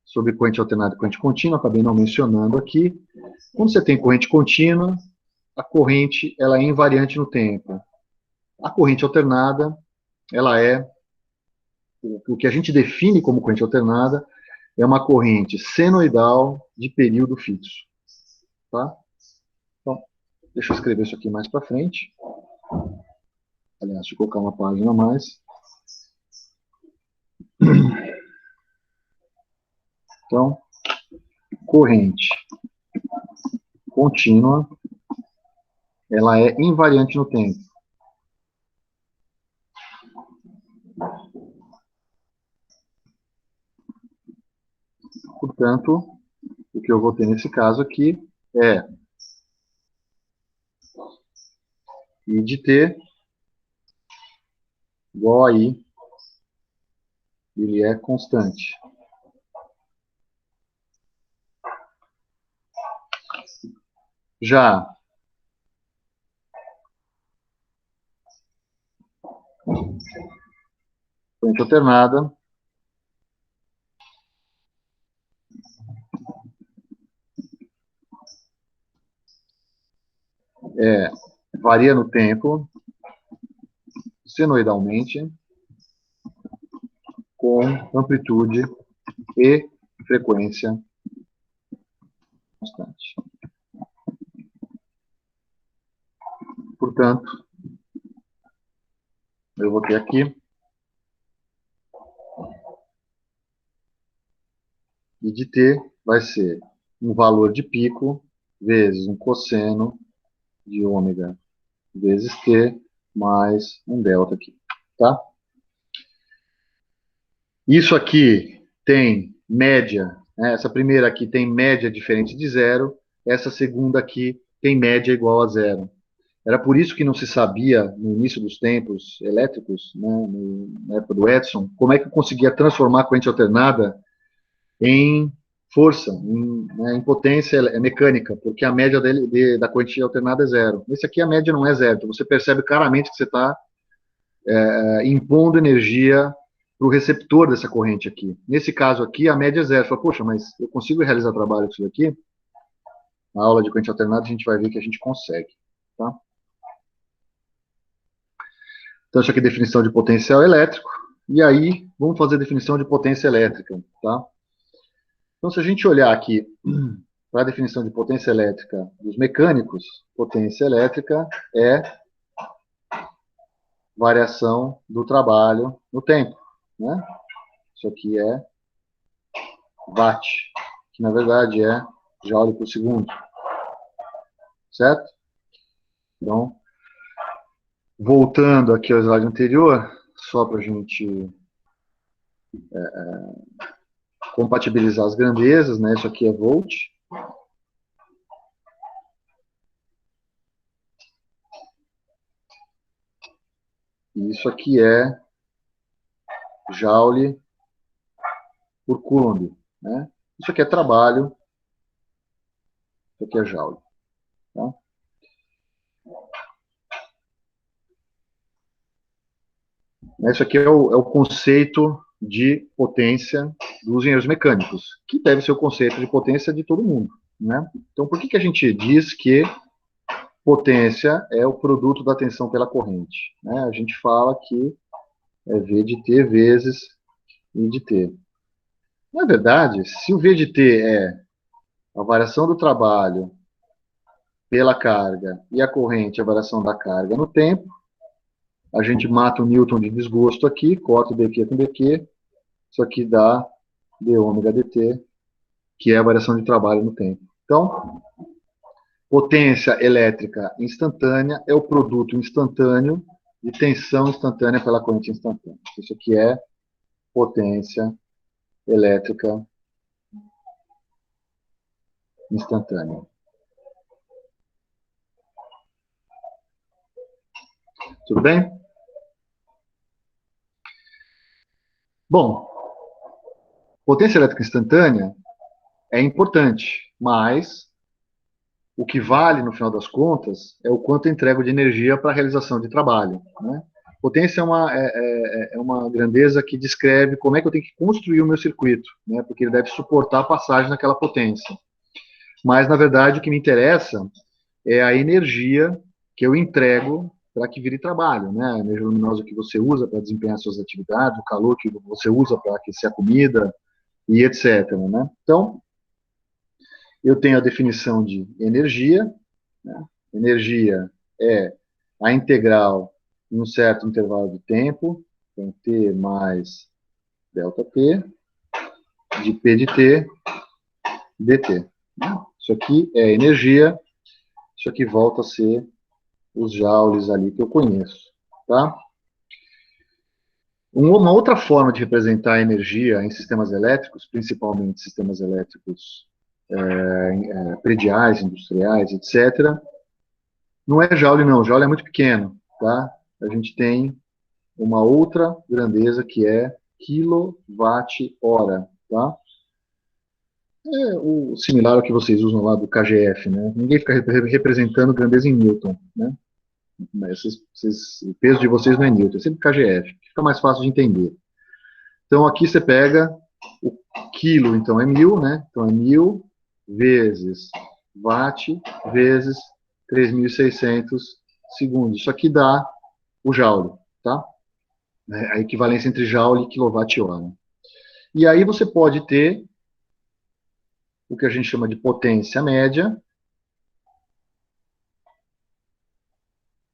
sobre corrente alternada e corrente contínua, acabei não mencionando aqui. Quando você tem corrente contínua, a corrente ela é invariante no tempo. A corrente alternada, ela é o que a gente define como corrente alternada, é uma corrente senoidal de período fixo. Tá? Então, deixa eu escrever isso aqui mais para frente. Aliás, deixa eu colocar uma página a mais. Então, corrente contínua, ela é invariante no tempo. Portanto, o que eu vou ter nesse caso aqui é I de T igual a I, ele é constante. Já corrente alternada varia no tempo, senoidalmente, com amplitude e frequência constante. Portanto, eu vou ter aqui I de T vai ser um valor de pico vezes um cosseno de ômega vezes T mais um delta aqui, tá? Isso aqui tem média, né? Essa primeira aqui tem média diferente de zero, essa segunda aqui tem média igual a zero. Era por isso que não se sabia, no início dos tempos elétricos, né, na época do Edison, como é que eu conseguia transformar a corrente alternada em força, em potência mecânica, porque a média da corrente alternada é zero. Nesse aqui a média não é zero, então você percebe claramente que você está impondo energia para o receptor dessa corrente aqui. Nesse caso aqui, a média é zero. Você fala, poxa, mas eu consigo realizar trabalho com isso aqui? Na aula de corrente alternada a gente vai ver que a gente consegue. Tá? Então, isso aqui é definição de potencial elétrico. E aí, vamos fazer a definição de potência elétrica. Tá? Então, se a gente olhar aqui para a definição de potência elétrica dos mecânicos, potência elétrica é variação do trabalho no tempo. Né? Isso aqui é watt, que na verdade é joule por segundo. Certo? Então, voltando aqui ao slide anterior, só para a gente compatibilizar as grandezas, né? Isso aqui é volt. E isso aqui é joule por coulomb, né? Isso aqui é trabalho, isso aqui é joule. Tá? Isso aqui é o conceito de potência dos engenheiros mecânicos, que deve ser o conceito de potência de todo mundo. Né? Então, por que a gente diz que potência é o produto da tensão pela corrente? Né? A gente fala que é V de T vezes I de T. Na verdade, se o V de T é a variação do trabalho pela carga e a corrente, a variação da carga no tempo, a gente mata o Newton de desgosto aqui, corta o dQ com dQ, isso aqui dá d ômega dt, que é a variação de trabalho no tempo. Então, potência elétrica instantânea é o produto instantâneo de tensão instantânea pela corrente instantânea. Isso aqui é potência elétrica instantânea. Tudo bem? Bom, potência elétrica instantânea é importante, mas o que vale, no final das contas, é o quanto eu entrego de energia para a realização de trabalho. Né? Potência é uma grandeza que descreve como é que eu tenho que construir o meu circuito, né? Porque ele deve suportar a passagem naquela potência. Mas, na verdade, o que me interessa é a energia que eu entrego para que vire trabalho, né? A energia luminosa que você usa para desempenhar suas atividades, o calor que você usa para aquecer a comida e etc. Né? Então, eu tenho a definição de energia. Né? Energia é a integral em um certo intervalo de tempo, então T mais delta T, de P de T, dt. Né? Isso aqui é energia, isso aqui volta a ser os joules ali que eu conheço. Tá? Uma outra forma de representar a energia em sistemas elétricos, principalmente sistemas elétricos prediais, industriais, etc., não é joule, não. Joule é muito pequeno. Tá? A gente tem uma outra grandeza que é quilowatt-hora. Tá? É o similar ao que vocês usam lá do KGF. Né? Ninguém fica representando grandeza em Newton. Né? Mas o peso de vocês não é Newton, é sempre KGF. Fica mais fácil de entender. Então, aqui você pega o quilo, então é 1000, né? Então, é 1000 vezes watt vezes 3.600 segundos. Isso aqui dá o joule, tá? A equivalência entre joule e quilowatt-hora. E aí você pode ter o que a gente chama de potência média,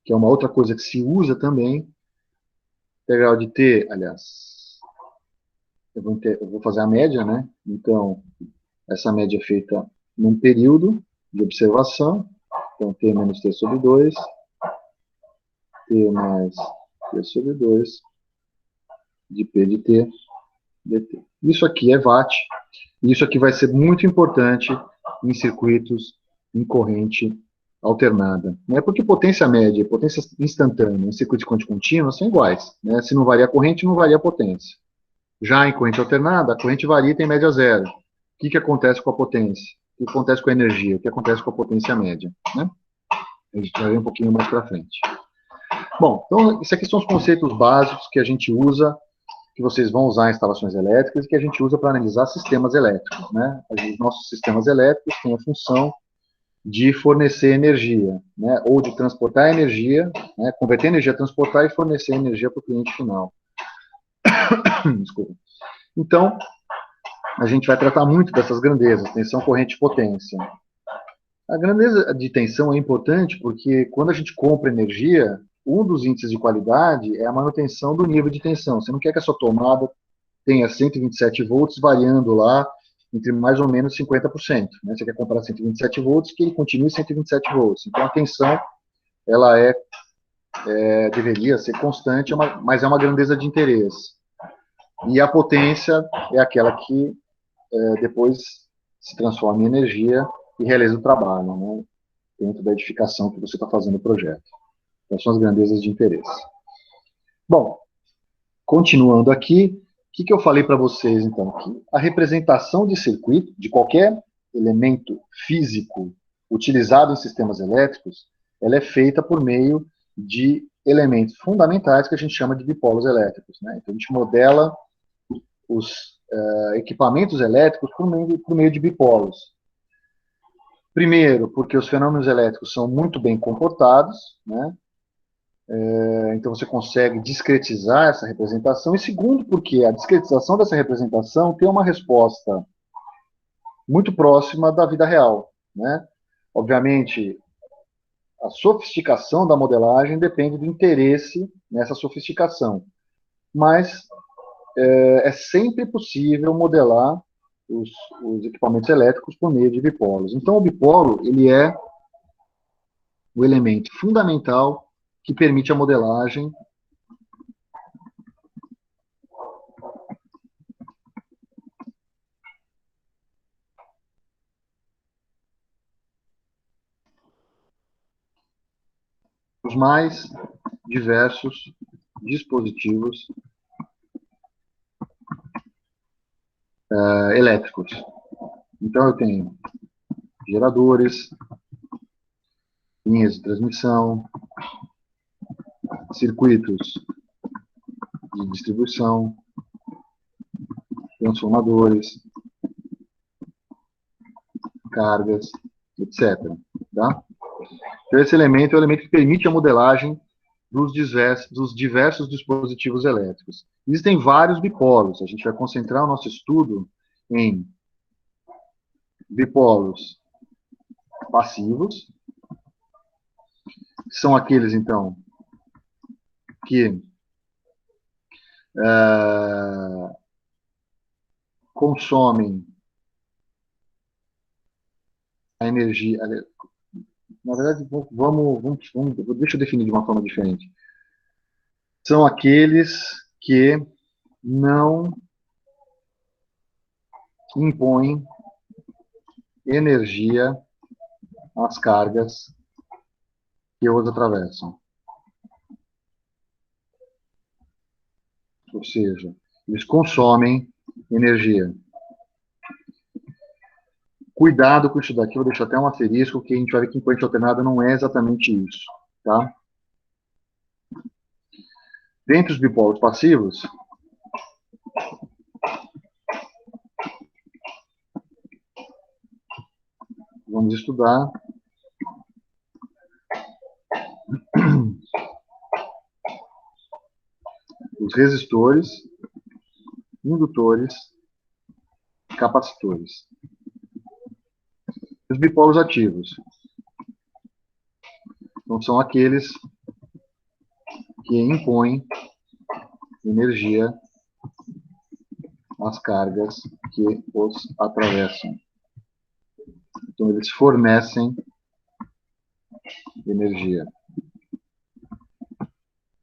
que é uma outra coisa que se usa também. Integral de T, aliás, eu vou fazer a média, né? Então, essa média é feita num período de observação. Então, T menos T sobre 2, T mais T sobre 2, de P de T, dt. Isso aqui é watt, e isso aqui vai ser muito importante em circuitos em corrente alternada. Né? Porque potência média e potência instantânea em circuito de corrente contínua são iguais. Né? Se não varia a corrente, não varia a potência. Já em corrente alternada, a corrente varia e tem média zero. O que acontece com a potência? O que acontece com a energia? O que acontece com a potência média? Né? A gente vai ver um pouquinho mais para frente. Bom, então, isso aqui são os conceitos básicos que a gente usa, que vocês vão usar em instalações elétricas e que a gente usa para analisar sistemas elétricos. Né? Os nossos sistemas elétricos têm a função de fornecer energia, né? Ou de transportar energia, né? Converter energia, transportar e fornecer energia para o cliente final. Desculpa. Então, a gente vai tratar muito dessas grandezas, tensão, corrente e potência. A grandeza de tensão é importante porque quando a gente compra energia, um dos índices de qualidade é a manutenção do nível de tensão. Você não quer que a sua tomada tenha 127 volts variando lá entre mais ou menos 50%. Né? Você quer comprar 127 volts que ele continue 127 volts. Então a tensão ela deveria ser constante, mas é uma grandeza de interesse. E a potência é aquela que depois se transforma em energia e realiza o trabalho, né? Dentro da edificação que você está fazendo o projeto. Então, são as grandezas de interesse. Bom, continuando aqui, o que eu falei para vocês, então? Que a representação de circuito, de qualquer elemento físico utilizado em sistemas elétricos, ela é feita por meio de elementos fundamentais que a gente chama de dipolos elétricos. Né? Então, a gente modela os equipamentos elétricos por meio de bipolos. Primeiro, porque os fenômenos elétricos são muito bem comportados, né? Então você consegue discretizar essa representação. E segundo, porque a discretização dessa representação tem uma resposta muito próxima da vida real, né? Obviamente, a sofisticação da modelagem depende do interesse nessa sofisticação, mas é sempre possível modelar os equipamentos elétricos por meio de bipolos. Então, o bipolo ele é o elemento fundamental que permite a modelagem dos mais diversos dispositivos elétricos. Então, eu tenho geradores, linhas de transmissão, circuitos de distribuição, transformadores, cargas, etc. Tá? Então, esse elemento é o elemento que permite a modelagem dos diversos dispositivos elétricos. Existem vários bipolos. A gente vai concentrar o nosso estudo em bipolos passivos, são aqueles, então, que consomem a energia. Na verdade, deixa eu definir de uma forma diferente. São aqueles que não impõem energia às cargas que os atravessam. Ou seja, eles consomem energia. Cuidado com isso daqui, vou deixar até um asterisco, que a gente vai ver que em corrente alternada não é exatamente isso. Tá? Dentre os bipolos passivos, vamos estudar os resistores, indutores, capacitores. Os bipolos ativos. Então, são aqueles que impõem energia às cargas que os atravessam. Então, eles fornecem energia.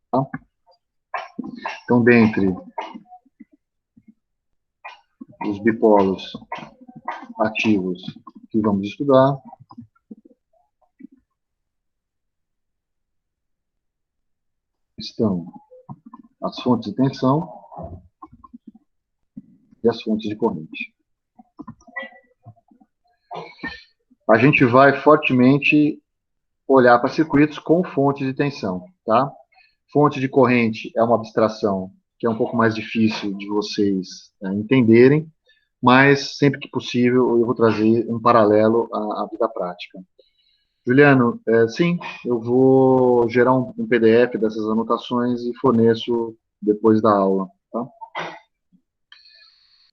Tá? Então, dentre os bipolos ativos que vamos estudar, estão as fontes de tensão e as fontes de corrente. A gente vai fortemente olhar para circuitos com fontes de tensão, tá? Fonte de corrente é uma abstração que é um pouco mais difícil de vocês entenderem, mas sempre que possível eu vou trazer um paralelo à vida prática. Juliano, sim, eu vou gerar um PDF dessas anotações e forneço depois da aula, tá?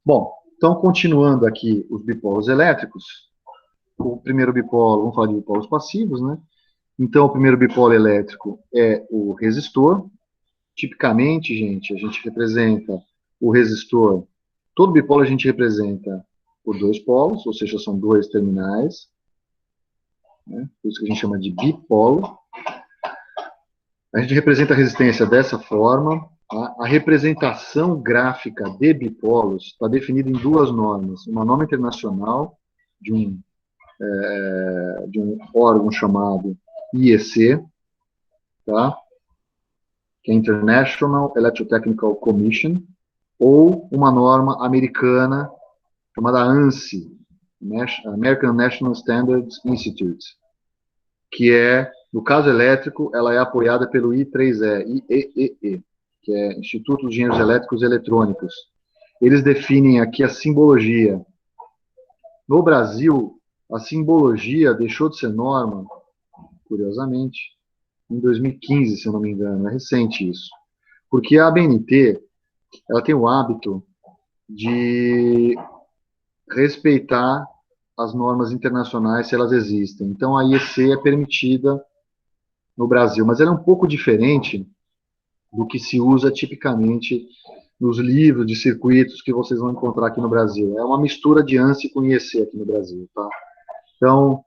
Bom, então continuando aqui os bipolos elétricos, o primeiro bipolo, vamos falar de bipolos passivos, né? Então, o primeiro bipolo elétrico é o resistor. Tipicamente, gente, a gente representa o resistor, todo bipolo a gente representa por dois polos, ou seja, são dois terminais, né? Por isso que a gente chama de bipolo. A gente representa a resistência dessa forma. Tá? A representação gráfica de bipolos está definida em duas normas. Uma norma internacional de um órgão chamado IEC, tá? Que é International Electrotechnical Commission, ou uma norma americana chamada ANSI, American National Standards Institute, que é, no caso elétrico, ela é apoiada pelo I3E, que é Instituto de Engenheiros Elétricos e Eletrônicos. Eles definem aqui a simbologia. No Brasil, a simbologia deixou de ser norma, curiosamente, em 2015, se eu não me engano, é recente isso. Porque a ABNT, ela tem o hábito de respeitar as normas internacionais se elas existem. Então, a IEC é permitida no Brasil, mas ela é um pouco diferente do que se usa tipicamente nos livros de circuitos que vocês vão encontrar aqui no Brasil. É uma mistura de ANSI com IEC aqui no Brasil, tá? Então,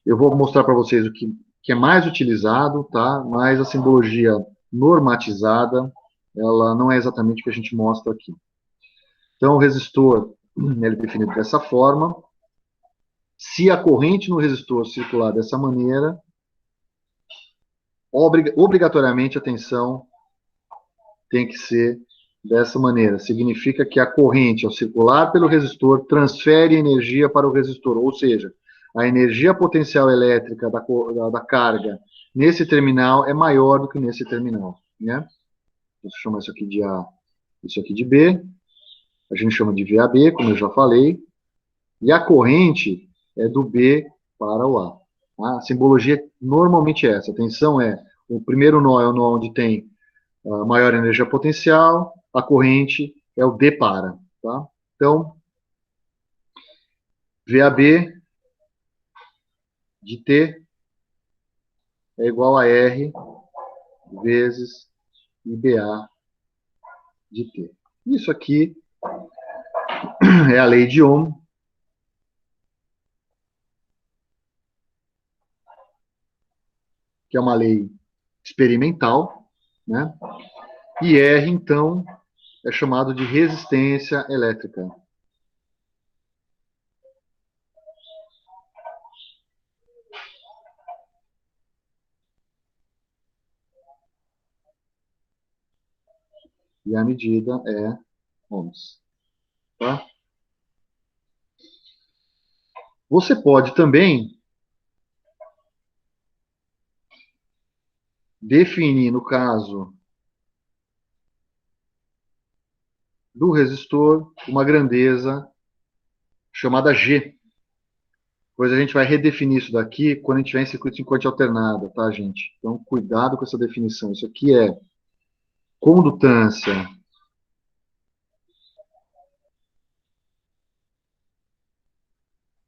eu vou mostrar para vocês o que é mais utilizado, tá? Mas a simbologia normatizada, ela não é exatamente o que a gente mostra aqui. Então, o resistor, ele é definido dessa forma. Se a corrente no resistor circular dessa maneira, obrigatoriamente a tensão tem que ser dessa maneira. Significa que a corrente, ao circular pelo resistor, transfere energia para o resistor, ou seja, a energia potencial elétrica da carga nesse terminal é maior do que nesse terminal. Né? Você chama isso aqui de A, isso aqui de B, a gente chama de VAB, como eu já falei, e a corrente é do B para o A. A simbologia normalmente é essa. A tensão é, o primeiro nó é o nó onde tem a maior energia potencial, a corrente é o D para. Tá? Então, VAB de T é igual a R vezes IBA de T. Isso aqui é a lei de Ohm, que é uma lei experimental, né? E R, então, é chamado de resistência elétrica. E a medida é ohms. Tá? Você pode também definir, no caso do resistor, uma grandeza chamada G. Pois a gente vai redefinir isso daqui quando a gente tiver em circuito em corrente alternada, tá, gente? Então, cuidado com essa definição. Isso aqui é condutância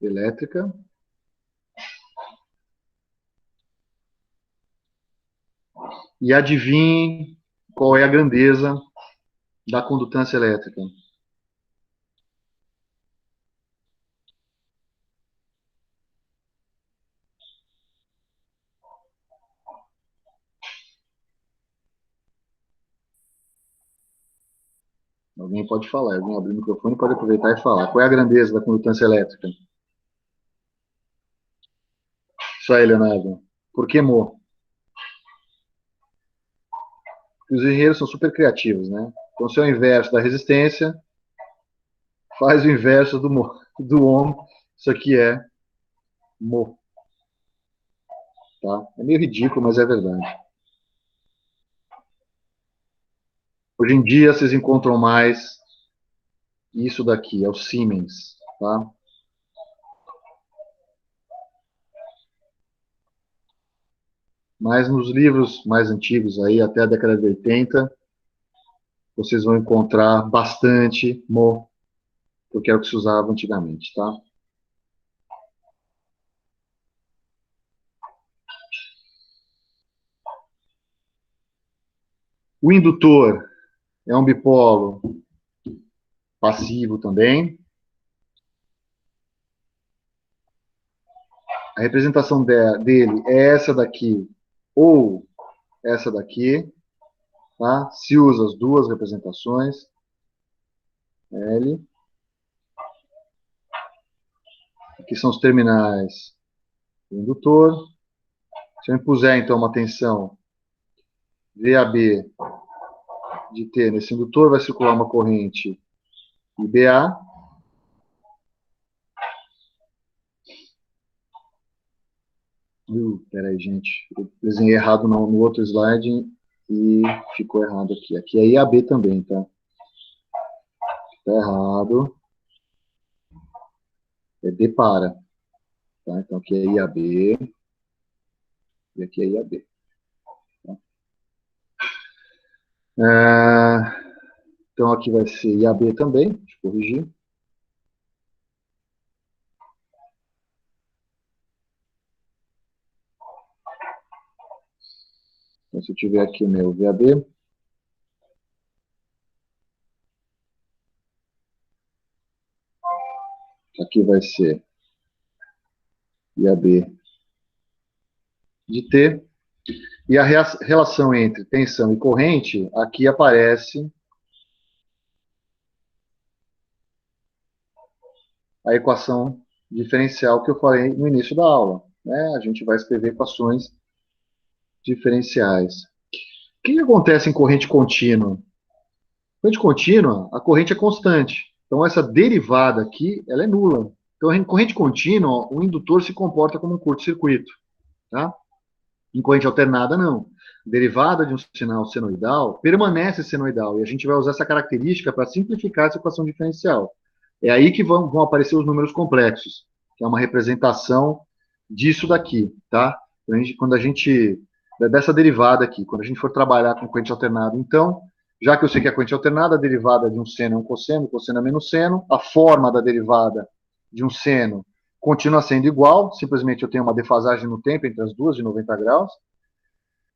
elétrica e adivinhe qual é a grandeza da condutância elétrica. Alguém pode falar, alguém abrir o microfone pode aproveitar e falar. Qual é a grandeza da condutância elétrica? Isso aí, Leonardo. Por que Mo? os engenheiros são super criativos, né? Então, se é o inverso da resistência, faz o inverso do ohm. Isso aqui é mho. Tá? É meio ridículo, mas é verdade. Hoje em dia, vocês encontram mais isso daqui, é o Siemens. Tá? Mas nos livros mais antigos, aí, até a década de 80, vocês vão encontrar bastante mho, porque é o que se usava antigamente. Tá? O indutor é um bipolo passivo também. A representação dele é essa daqui ou essa daqui. Tá? Se usa as duas representações. L. Aqui são os terminais do indutor. Se eu impuser, então, uma tensão VAB de T nesse indutor, vai circular uma corrente IBA. Peraí, gente. Eu desenhei errado no outro slide e ficou errado aqui. Aqui é IAB também, tá? Tá errado. É D para. Tá? Então aqui é IAB e aqui é IAB. Tá? Então aqui vai ser IAB também. Deixa eu corrigir. Então, se eu tiver aqui o meu VAB, aqui vai ser IAB de T. E a relação entre tensão e corrente, aqui aparece a equação diferencial que eu falei no início da aula. Né? A gente vai escrever equações diferenciais. O que acontece em corrente contínua? Corrente contínua, a corrente é constante. Então, essa derivada aqui, ela é nula. Então, em corrente contínua, o indutor se comporta como um curto-circuito. Tá? Em corrente alternada, não. Derivada de um sinal senoidal permanece senoidal. E a gente vai usar essa característica para simplificar essa equação diferencial. É aí que vão aparecer os números complexos, que é uma representação disso daqui, tá? Quando a gente dessa derivada aqui, quando a gente for trabalhar com corrente alternada, então, já que eu sei que a corrente alternada, a derivada de um seno é um cosseno, cosseno é menos seno, a forma da derivada de um seno continua sendo igual, simplesmente eu tenho uma defasagem no tempo entre as duas de 90 graus.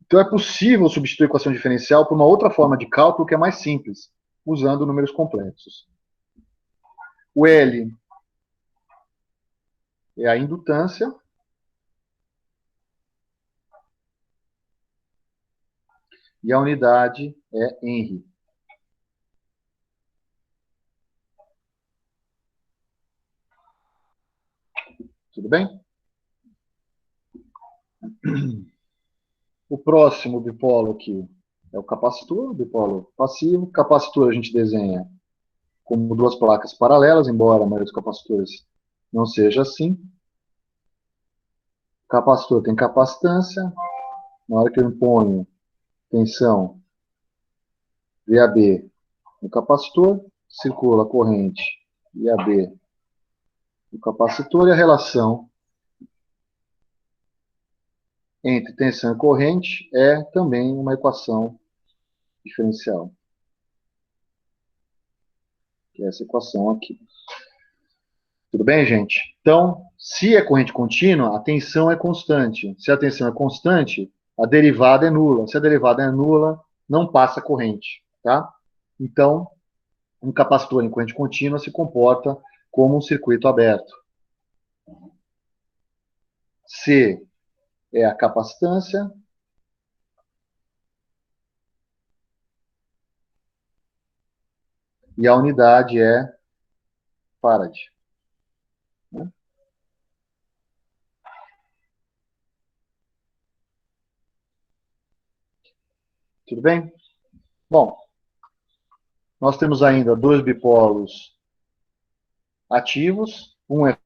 Então é possível substituir a equação diferencial por uma outra forma de cálculo que é mais simples, usando números complexos. O L é a indutância. E a unidade é Henry. Tudo bem? O próximo bipolo aqui é o capacitor, bipolo passivo. Capacitor a gente desenha como duas placas paralelas, embora a maioria dos capacitores não seja assim. Capacitor tem capacitância. Na hora que eu imponho tensão VAB no capacitor, circula a corrente IAB no capacitor e a relação entre tensão e corrente é também uma equação diferencial, que é essa equação aqui. Tudo bem, gente? Então, se é corrente contínua, a tensão é constante. Se a tensão é constante, a derivada é nula. Se a derivada é nula, não passa corrente, tá? Então, um capacitor em corrente contínua se comporta como um circuito aberto. C é a capacitância. E a unidade é farad. Né? Tudo bem? Bom, nós temos ainda dois bipolos ativos, um é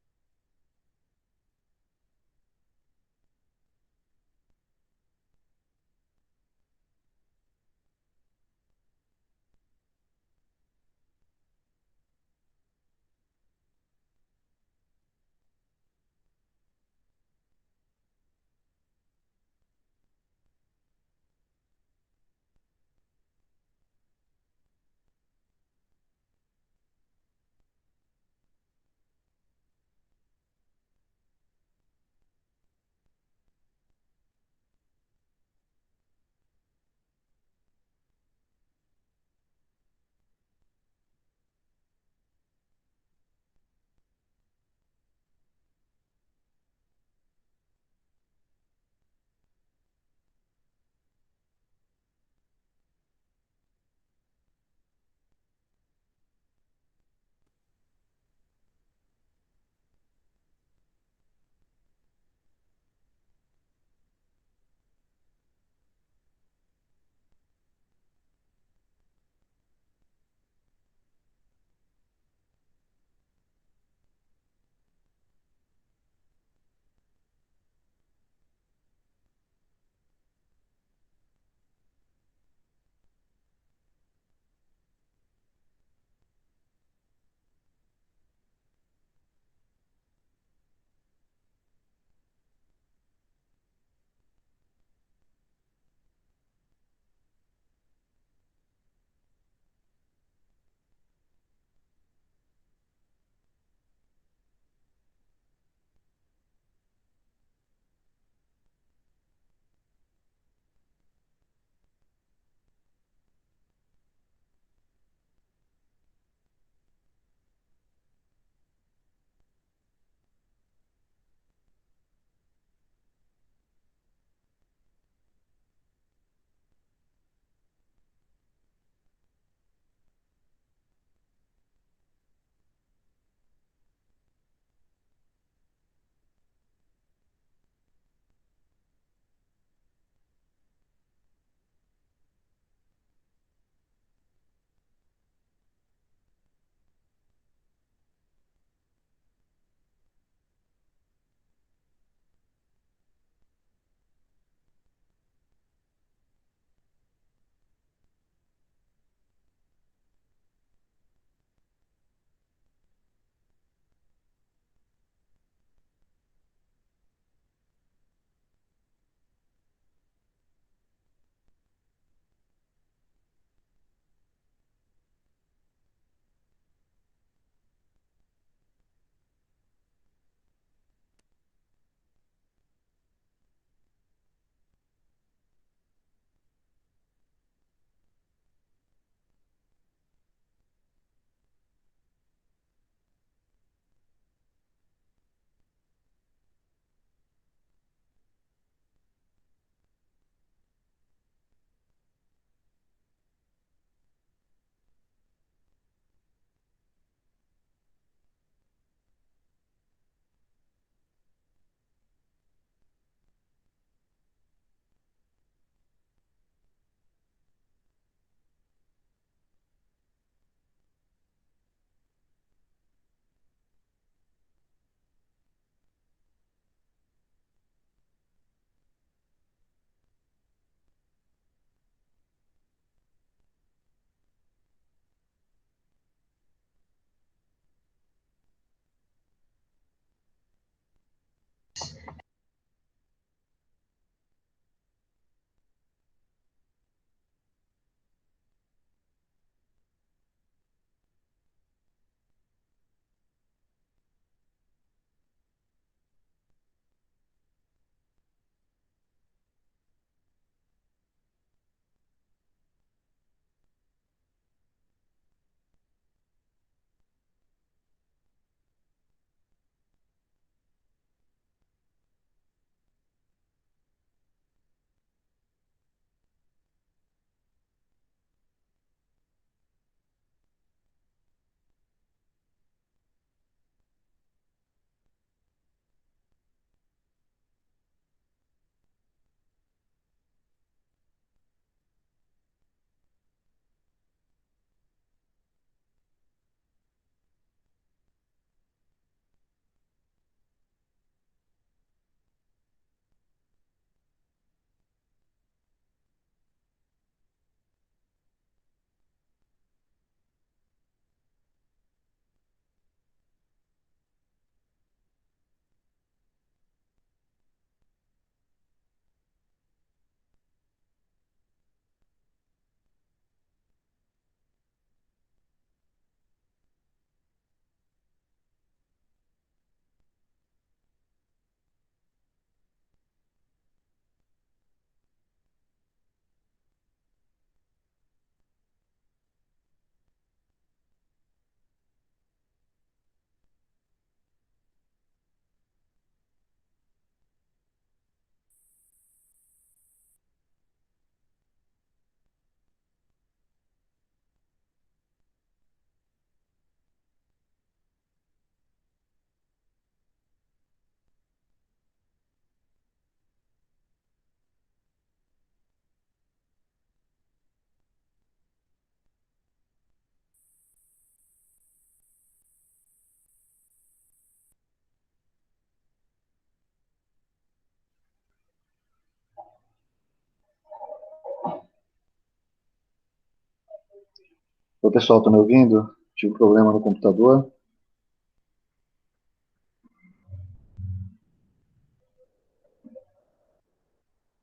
Oi, pessoal, estão me ouvindo? Tive um problema no computador.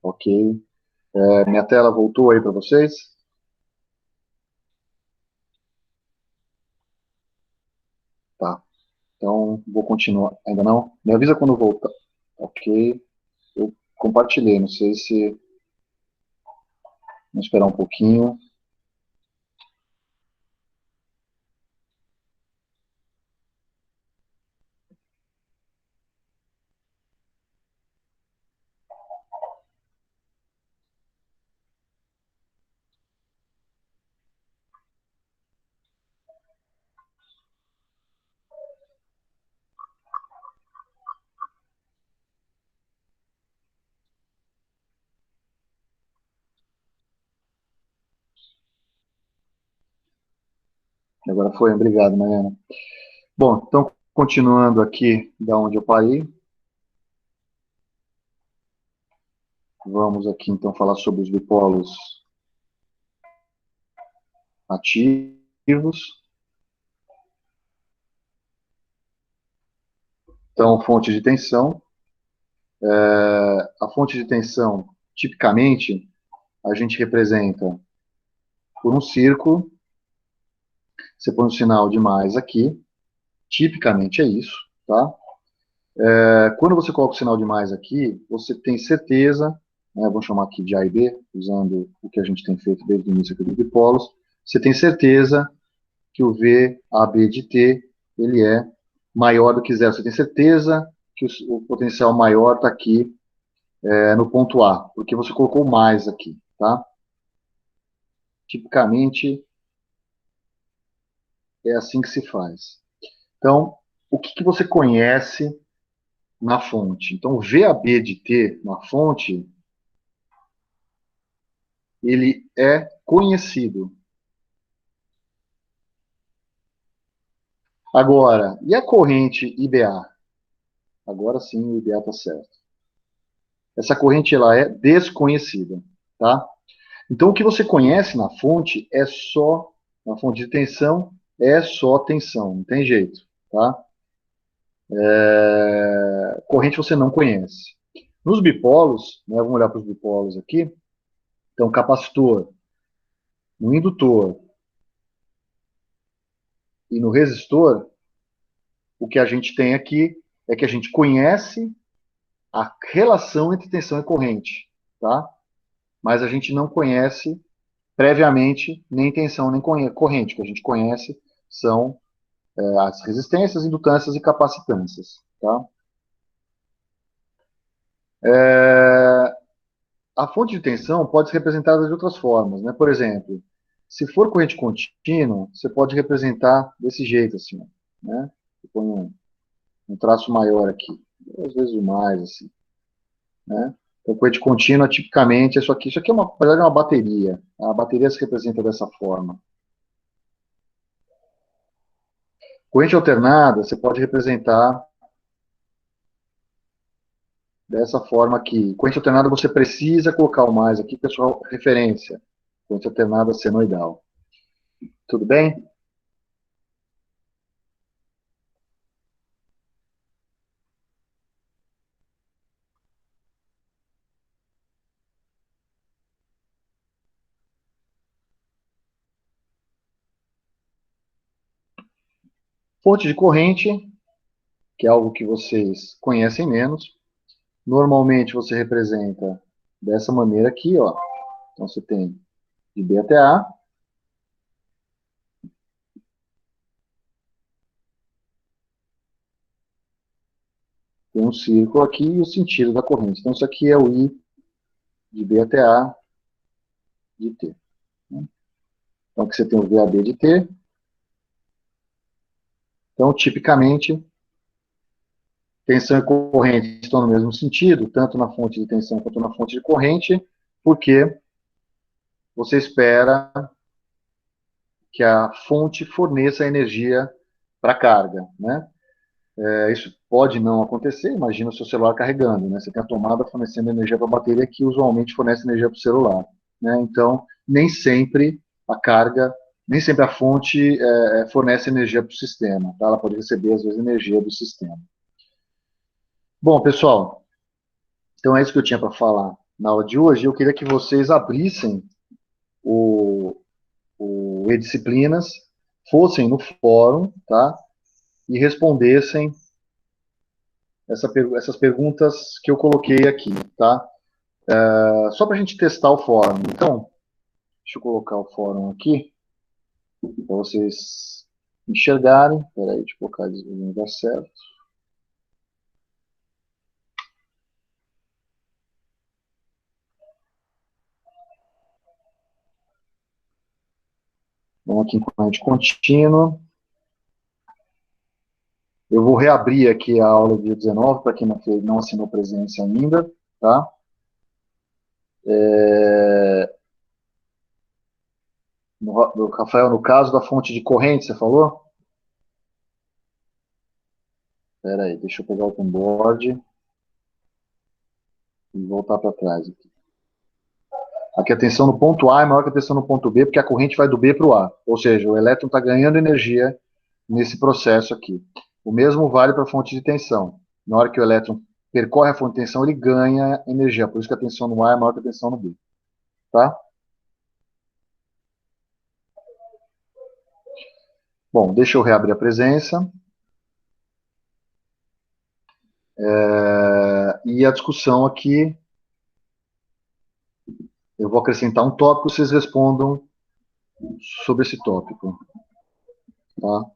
Ok. Minha tela voltou aí para vocês? Tá. Então, vou continuar. Ainda não? Me avisa quando voltar. Ok. Eu compartilhei. Não sei se. Vamos esperar um pouquinho. Agora foi. Obrigado, Mariana. Bom, então, continuando aqui da onde eu parei, vamos aqui então falar sobre os dipolos ativos. Então, fonte de tensão. A fonte de tensão, tipicamente, a gente representa por um círculo. Você põe um sinal de mais aqui, tipicamente é isso, tá? Quando você coloca o sinal de mais aqui, você tem certeza, né, vamos chamar aqui de A e B, usando o que a gente tem feito desde o início aqui do dipolos, você tem certeza que o V AB de T ele é maior do que zero. Você tem certeza que o potencial maior está aqui no ponto A, porque você colocou mais aqui, tá? Tipicamente é assim que se faz. Então, o que você conhece na fonte? Então, o VAB de T na fonte, ele é conhecido. Agora, e a corrente IBA? Agora sim, o IBA está certo. Essa corrente ela é desconhecida, tá? Então, o que você conhece na fonte é só, na fonte de tensão, é só tensão, não tem jeito, tá? Corrente você não conhece. Nos bipolos, né, vamos olhar para os bipolos aqui, então capacitor, no indutor e no resistor, o que a gente tem aqui é que a gente conhece a relação entre tensão e corrente, tá? Mas a gente não conhece previamente nem tensão nem corrente. O que a gente conhece são as resistências, indutâncias e capacitâncias, tá? É, a fonte de tensão pode ser representada de outras formas, né? Por exemplo, se for corrente contínua, você pode representar desse jeito, assim, né? Você põe um traço maior aqui, às vezes o mais, assim, né? Então, corrente contínua, tipicamente, é isso aqui. Isso aqui é na verdade, é uma bateria. A bateria se representa dessa forma. Corrente alternada, você pode representar dessa forma aqui. Corrente alternada, você precisa colocar o mais aqui, pessoal, referência. Corrente alternada senoidal. Tudo bem? Fonte de corrente, que é algo que vocês conhecem menos. Normalmente você representa dessa maneira aqui, ó. Então você tem de B até A, tem um círculo aqui e o sentido da corrente. Então isso aqui é o I de B até A de T, né? Então aqui você tem o VAB de T. Então, tipicamente, tensão e corrente estão no mesmo sentido, tanto na fonte de tensão quanto na fonte de corrente, porque você espera que a fonte forneça energia para a carga, né? Isso pode não acontecer, imagina o seu celular carregando, né? Você tem a tomada fornecendo energia para a bateria que usualmente fornece energia para o celular, né? Então, nem sempre a carga nem sempre a fonte fornece energia para o sistema, tá? Ela pode receber, às vezes, energia do sistema. Bom, pessoal, então é isso que eu tinha para falar na aula de hoje. Eu queria que vocês abrissem o e-disciplinas, fossem no fórum, tá? E respondessem essas perguntas que eu coloquei aqui, tá? Só para a gente testar o fórum. Então, deixa eu colocar o fórum aqui, para vocês enxergarem. Espera aí, deixa eu colocar no lugar certo. Vamos aqui em corrente contínua. Eu vou reabrir aqui a aula dia 19, para quem não assinou presença ainda, tá? Rafael, no caso da fonte de corrente, você falou? Espera aí, deixa eu pegar o open board e voltar para trás. Aqui a tensão no ponto A é maior que a tensão no ponto B, porque a corrente vai do B para o A. Ou seja, o elétron está ganhando energia nesse processo aqui. O mesmo vale para a fonte de tensão. Na hora que o elétron percorre a fonte de tensão, ele ganha energia. Por isso que a tensão no A é maior que a tensão no B. Tá? Bom, deixa eu reabrir a presença. E a discussão aqui, eu vou acrescentar um tópico, vocês respondam sobre esse tópico. Tá?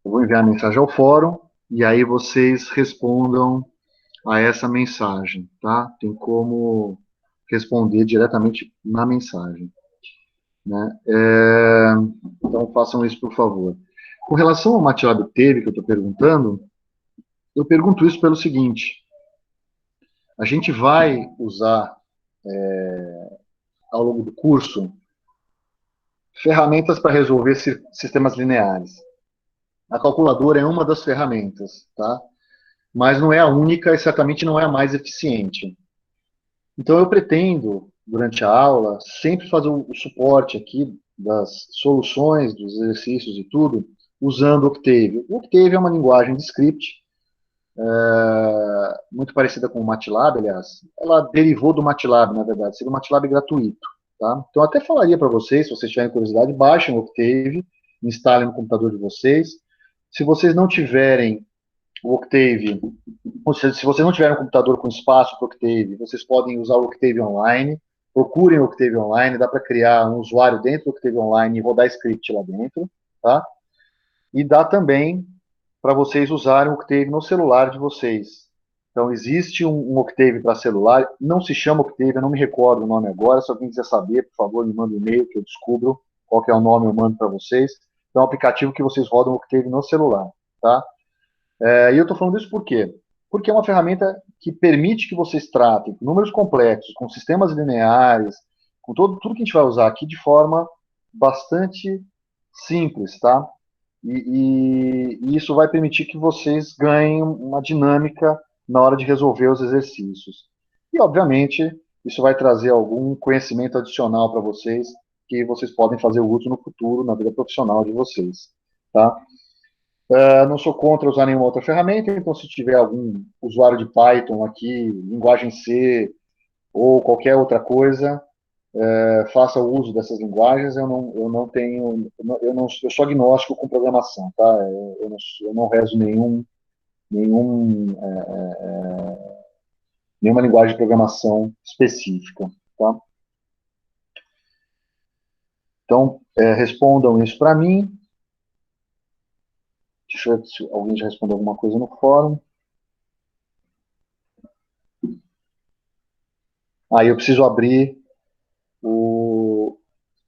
Eu vou enviar a mensagem ao fórum e aí vocês respondam a essa mensagem, tá? Tem como responder diretamente na mensagem, né? Então façam isso, por favor. Com relação ao MATLAB Teve, que eu estou perguntando, eu pergunto isso pelo seguinte: a gente vai usar ao longo do curso ferramentas para resolver sistemas lineares. A calculadora é uma das ferramentas, tá? Mas não é a única e certamente não é a mais eficiente. Então, eu pretendo, durante a aula, sempre fazer o suporte aqui das soluções, dos exercícios e tudo, usando o Octave. O Octave é uma linguagem de script, muito parecida com o MATLAB, aliás. Ela derivou do MATLAB, na verdade, seria um MATLAB gratuito. Tá? Então, eu até falaria para vocês, se vocês tiverem curiosidade, baixem o Octave, instalem no computador de vocês. Se vocês não tiverem o Octave, ou seja, se vocês não tiverem um computador com espaço para o Octave, vocês podem usar o Octave Online. Procurem o Octave Online, dá para criar um usuário dentro do Octave Online e rodar script lá dentro. Tá? E dá também para vocês usarem o Octave no celular de vocês. Então, existe um Octave para celular, não se chama Octave, eu não me recordo o nome agora, se alguém quiser saber, por favor, me manda um e-mail que eu descubro qual que é o nome, eu mando para vocês. Então, é um aplicativo que vocês rodam o Octave no celular, tá? E eu estou falando isso por quê? Porque é uma ferramenta que permite que vocês tratem com números complexos, com sistemas lineares, com tudo que a gente vai usar aqui de forma bastante simples, tá? E isso vai permitir que vocês ganhem uma dinâmica na hora de resolver os exercícios. E, obviamente, isso vai trazer algum conhecimento adicional para vocês que vocês podem fazer uso no futuro, na vida profissional de vocês. Tá? Não sou contra usar nenhuma outra ferramenta, então se tiver algum usuário de Python aqui, linguagem C ou qualquer outra coisa, faça o uso dessas linguagens. Eu não tenho, eu sou agnóstico com programação, tá? Eu não rezo nenhum, nenhuma linguagem de programação específica, tá? Então, respondam isso para mim. Deixa eu ver se alguém já respondeu alguma coisa no fórum. Aí eu preciso abrir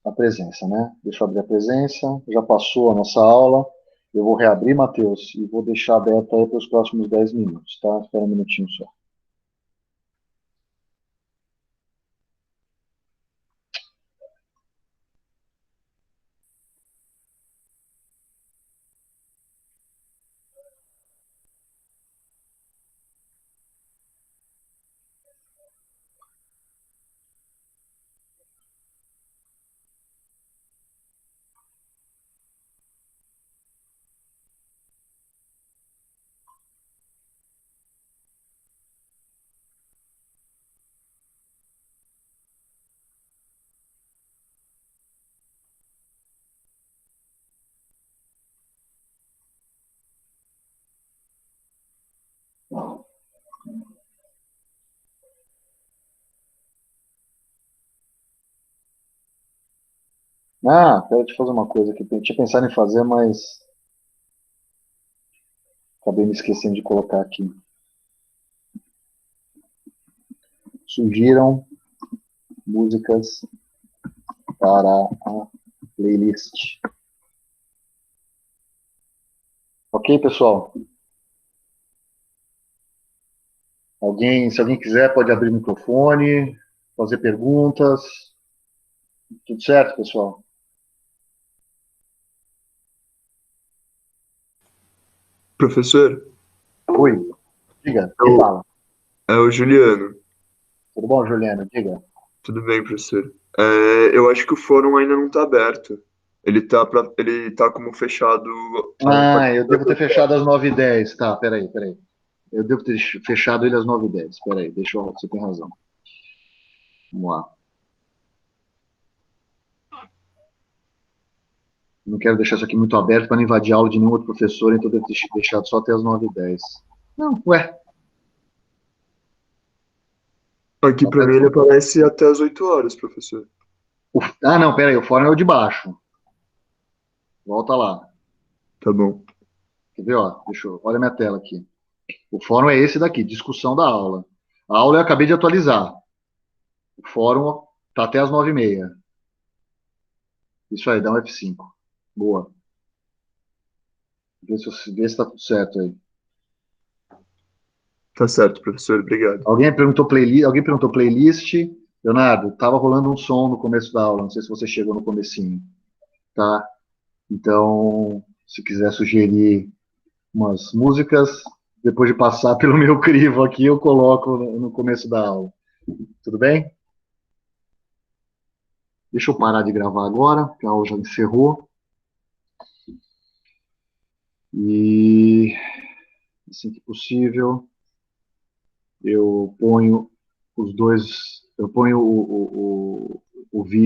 a presença, né? Deixa eu abrir a presença. Já passou a nossa aula. Eu vou reabrir, Matheus, e vou deixar aberta aí para os próximos 10 minutos, tá? Espera um minutinho só. Ah, quero te fazer uma coisa que eu tinha pensado em fazer, mas acabei me esquecendo de colocar aqui. Surgiram músicas para a playlist. Ok, pessoal? Se alguém quiser, pode abrir o microfone, fazer perguntas. Tudo certo, pessoal? Professor, Oi, diga, é quem o, fala? é o Juliano. Tudo bom, Juliana? Diga. Tudo bem, professor? Eu acho que o fórum ainda não está aberto. Ele tá como fechado a Ah, partir eu devo ter das fechado às 9h10. Tá, peraí. Eu devo ter fechado ele às 9h10. Peraí, você tem razão. Vamos lá. Não quero deixar isso aqui muito aberto para não invadir a aula de nenhum outro professor, então eu devo ter deixado só até as 9h10. Não, ué. Aqui para mim ele aparece até as 8 horas, professor. Ah, não, peraí, o fórum é o de baixo. Volta lá. Tá bom. Quer ver, ó? Olha a minha tela aqui. O fórum é esse daqui, discussão da aula. A aula eu acabei de atualizar. O fórum tá até as 9h30. Isso aí, dá um F5. Boa. Vê se tá tudo certo aí. Tá certo, professor. Obrigado. Alguém perguntou playlist. Leonardo, tava rolando um som no começo da aula. Não sei se você chegou no comecinho, tá? Então, se quiser sugerir umas músicas, depois de passar pelo meu crivo aqui, eu coloco no começo da aula. Tudo bem? Deixa eu parar de gravar agora, porque a aula já encerrou. E, assim que possível, eu ponho os dois, eu ponho o vídeo